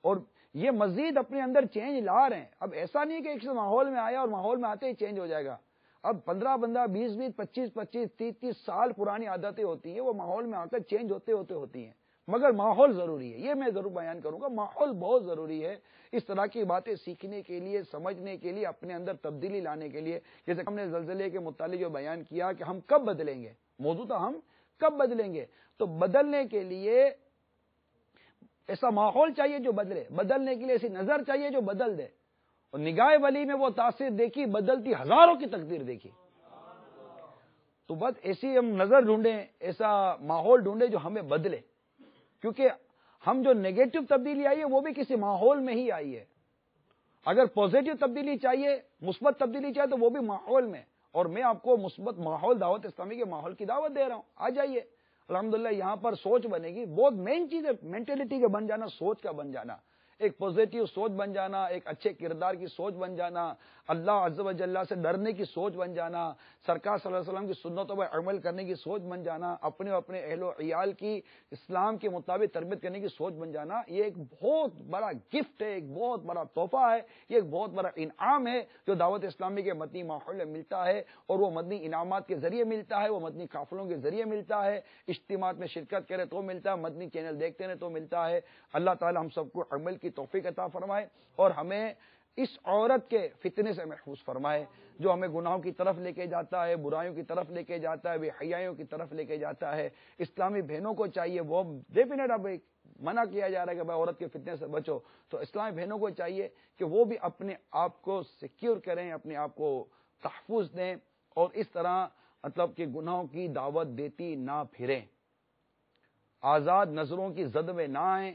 اور یہ مزید اپنے اندر چینج لا رہے ہیں. اب ایسا نہیں کہ ایک ماحول میں آیا اور ماحول میں آتے ہی چینج ہو جائے گا. اب 15 20 25 30 سال پرانی عادتیں ہوتی ہیں، وہ ماحول میں آ کر چینج ہوتی ہیں. مگر ماحول ضروری ہے، یہ میں ضرور بیان کروں گا. ماحول بہت ضروری ہے اس طرح کی باتیں سیکھنے کے لیے، سمجھنے کے لیے، اپنے اندر تبدیلی لانے کے لیے. جیسے ہم نے زلزلے کے متعلق جو بیان کیا کہ ہم کب بدلیں گے، موضوع تھا ہم کب بدلیں گے. تو بدلنے کے لیے ایسا ماحول چاہیے جو بدلنے کے لیے ایسی نظر چاہیے جو بدل دے. اور نگاہ ولی میں وہ تاثیر دیکھی، بدلتی ہزاروں کی تقدیر دیکھی. تو بس ایسی ہم نظر ڈھونڈیں، ایسا ماحول ڈھونڈیں جو ہمیں بدلے. کیونکہ ہم جو نیگیٹو تبدیلی آئی ہے وہ بھی کسی ماحول میں ہی آئی ہے. اگر پازیٹو تبدیلی چاہیے، مثبت تبدیلی چاہیے، تو وہ بھی ماحول میں، اور میں آپ کو مثبت ماحول دعوت اسلامی کے ماحول کی دعوت دے رہا ہوں. آ جائیے. الحمدللہ یہاں پر سوچ بنے گی. بہت مین چیز ہے مینٹلٹی کا بن جانا، سوچ کا بن جانا، ایک پازیٹو سوچ بن جانا، ایک اچھے کردار کی سوچ بن جانا، اللہ عز و جل سے ڈرنے کی سوچ بن جانا، سرکار صلی اللہ علیہ وسلم کی سنتوں پر عمل کرنے کی سوچ بن جانا، اپنے اہل و عیال کی اسلام کے مطابق تربیت کرنے کی سوچ بن جانا. یہ ایک بہت بڑا گفٹ ہے، ایک بہت بڑا تحفہ ہے، یہ ایک بہت بڑا انعام ہے جو دعوت اسلامی کے مدنی ماحول میں ملتا ہے. اور وہ مدنی انعامات کے ذریعے ملتا ہے، وہ مدنی قافلوں کے ذریعے ملتا ہے، اجتماعات میں شرکت کرے تو ملتا ہے، مدنی چینل دیکھتے ہیں تو ملتا ہے. اللہ تعالی ہم سب کو عمل کی توفیق عطا فرمائے اور ہمیں اس عورت کے فتنے سے محفوظ فرمائے جو ہمیں گناہوں کی طرف لے کے جاتا ہے، برائیوں کی طرف لے کے جاتا ہے، بے حیائیوں کی طرف لے کے جاتا ہے. اسلامی بہنوں کو چاہیے، وہ ڈیفینیٹ اب منع کیا جا رہا ہے کہ بھائی عورت کے فتنے سے بچو، تو اسلامی بہنوں کو چاہیے کہ وہ بھی اپنے آپ کو سیکیور کریں، اپنے آپ کو تحفظ دیں اور اس طرح مطلب کہ گناہوں کی دعوت دیتی نہ پھریں، آزاد نظروں کی زد میں نہ آئیں.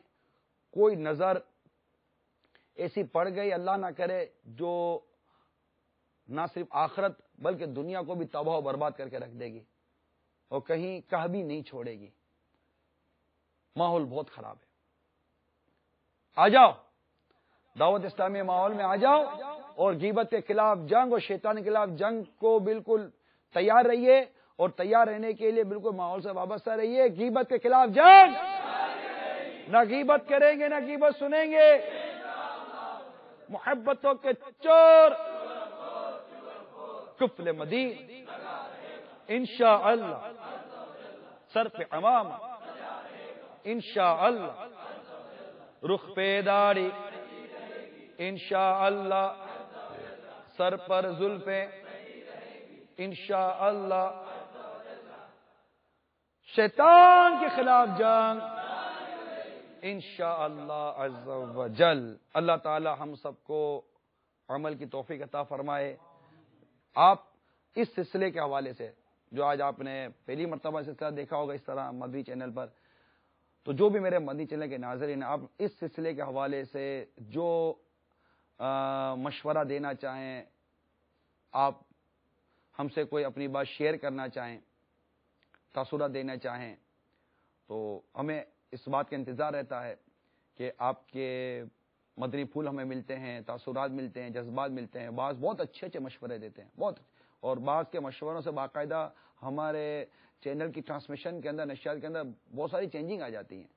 کوئی نظر ایسی پڑ گئی اللہ نہ کرے جو نہ صرف آخرت بلکہ دنیا کو بھی تباہ و برباد کر کے رکھ دے گی اور کہیں کہ بھی نہیں چھوڑے گی. ماحول بہت خراب ہے. آ جاؤ دعوت اسلامی ماحول میں آ جاؤ اور غیبت کے خلاف جنگ اور شیطان کے خلاف جنگ کو بالکل تیار رہیے اور تیار رہنے کے لیے بالکل ماحول سے وابستہ رہیے. غیبت کے خلاف جنگ، نہ غیبت کریں گے نہ غیبت سنیں گے. محبتوں کے چور کفل مدین انشاءاللہ سر پہ امام انشاءاللہ رخ پہ داڑھی انشاءاللہ سر پر زلفیں انشاءاللہ. شیطان کے خلاف جنگ انشاءاللہ عز و جل. اللہ تعالی ہم سب کو عمل کی توفیق عطا فرمائے. آپ اس سلسلے کے حوالے سے جو آج آپ نے پہلی مرتبہ سلسلہ دیکھا ہوگا اس طرح مدنی چینل پر، تو جو بھی میرے مدنی چینل کے ناظرین آپ اس سلسلے کے حوالے سے جو مشورہ دینا چاہیں، آپ ہم سے کوئی اپنی بات شیئر کرنا چاہیں، تاثرات دینا چاہیں، تو ہمیں اس بات کا انتظار رہتا ہے کہ آپ کے مدنی پھول ہمیں ملتے ہیں، تاثرات ملتے ہیں، جذبات ملتے ہیں. بعض بہت اچھے مشورے دیتے ہیں بہت، اور بعض کے مشوروں سے باقاعدہ ہمارے چینل کی ٹرانسمیشن کے اندر، نشریات کے اندر بہت ساری چینجنگ آ جاتی ہیں.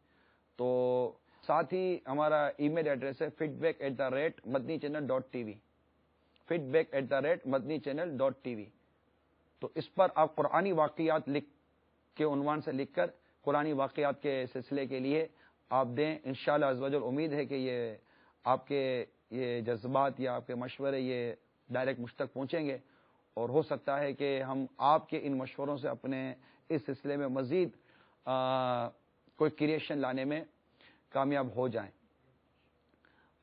تو ساتھ ہی ہمارا ای میل ایڈریس ہے feedback@madnichannel.tv feedback@madnichannel.tv. تو اس پر آپ قرآنی واقعات کے عنوان سے لکھ کر قرآنی واقعات کے سلسلے کے لیے آپ دیں. انشاءاللہ عز و جل امید ہے کہ یہ آپ کے یہ جذبات یا آپ کے مشورے یہ ڈائریکٹ مجھ تک پہنچیں گے اور ہو سکتا ہے کہ ہم آپ کے ان مشوروں سے اپنے اس سلسلے میں مزید کوئی کریشن لانے میں کامیاب ہو جائیں.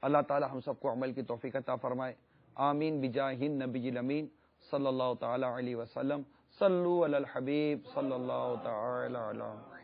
اللہ تعالی ہم سب کو عمل کی توفیق عطا فرمائے. آمین بجاہ النبی الامین صلی اللہ تعالی علیہ وسلم. صلو علی الحبیب صلی اللہ تعالی علیہ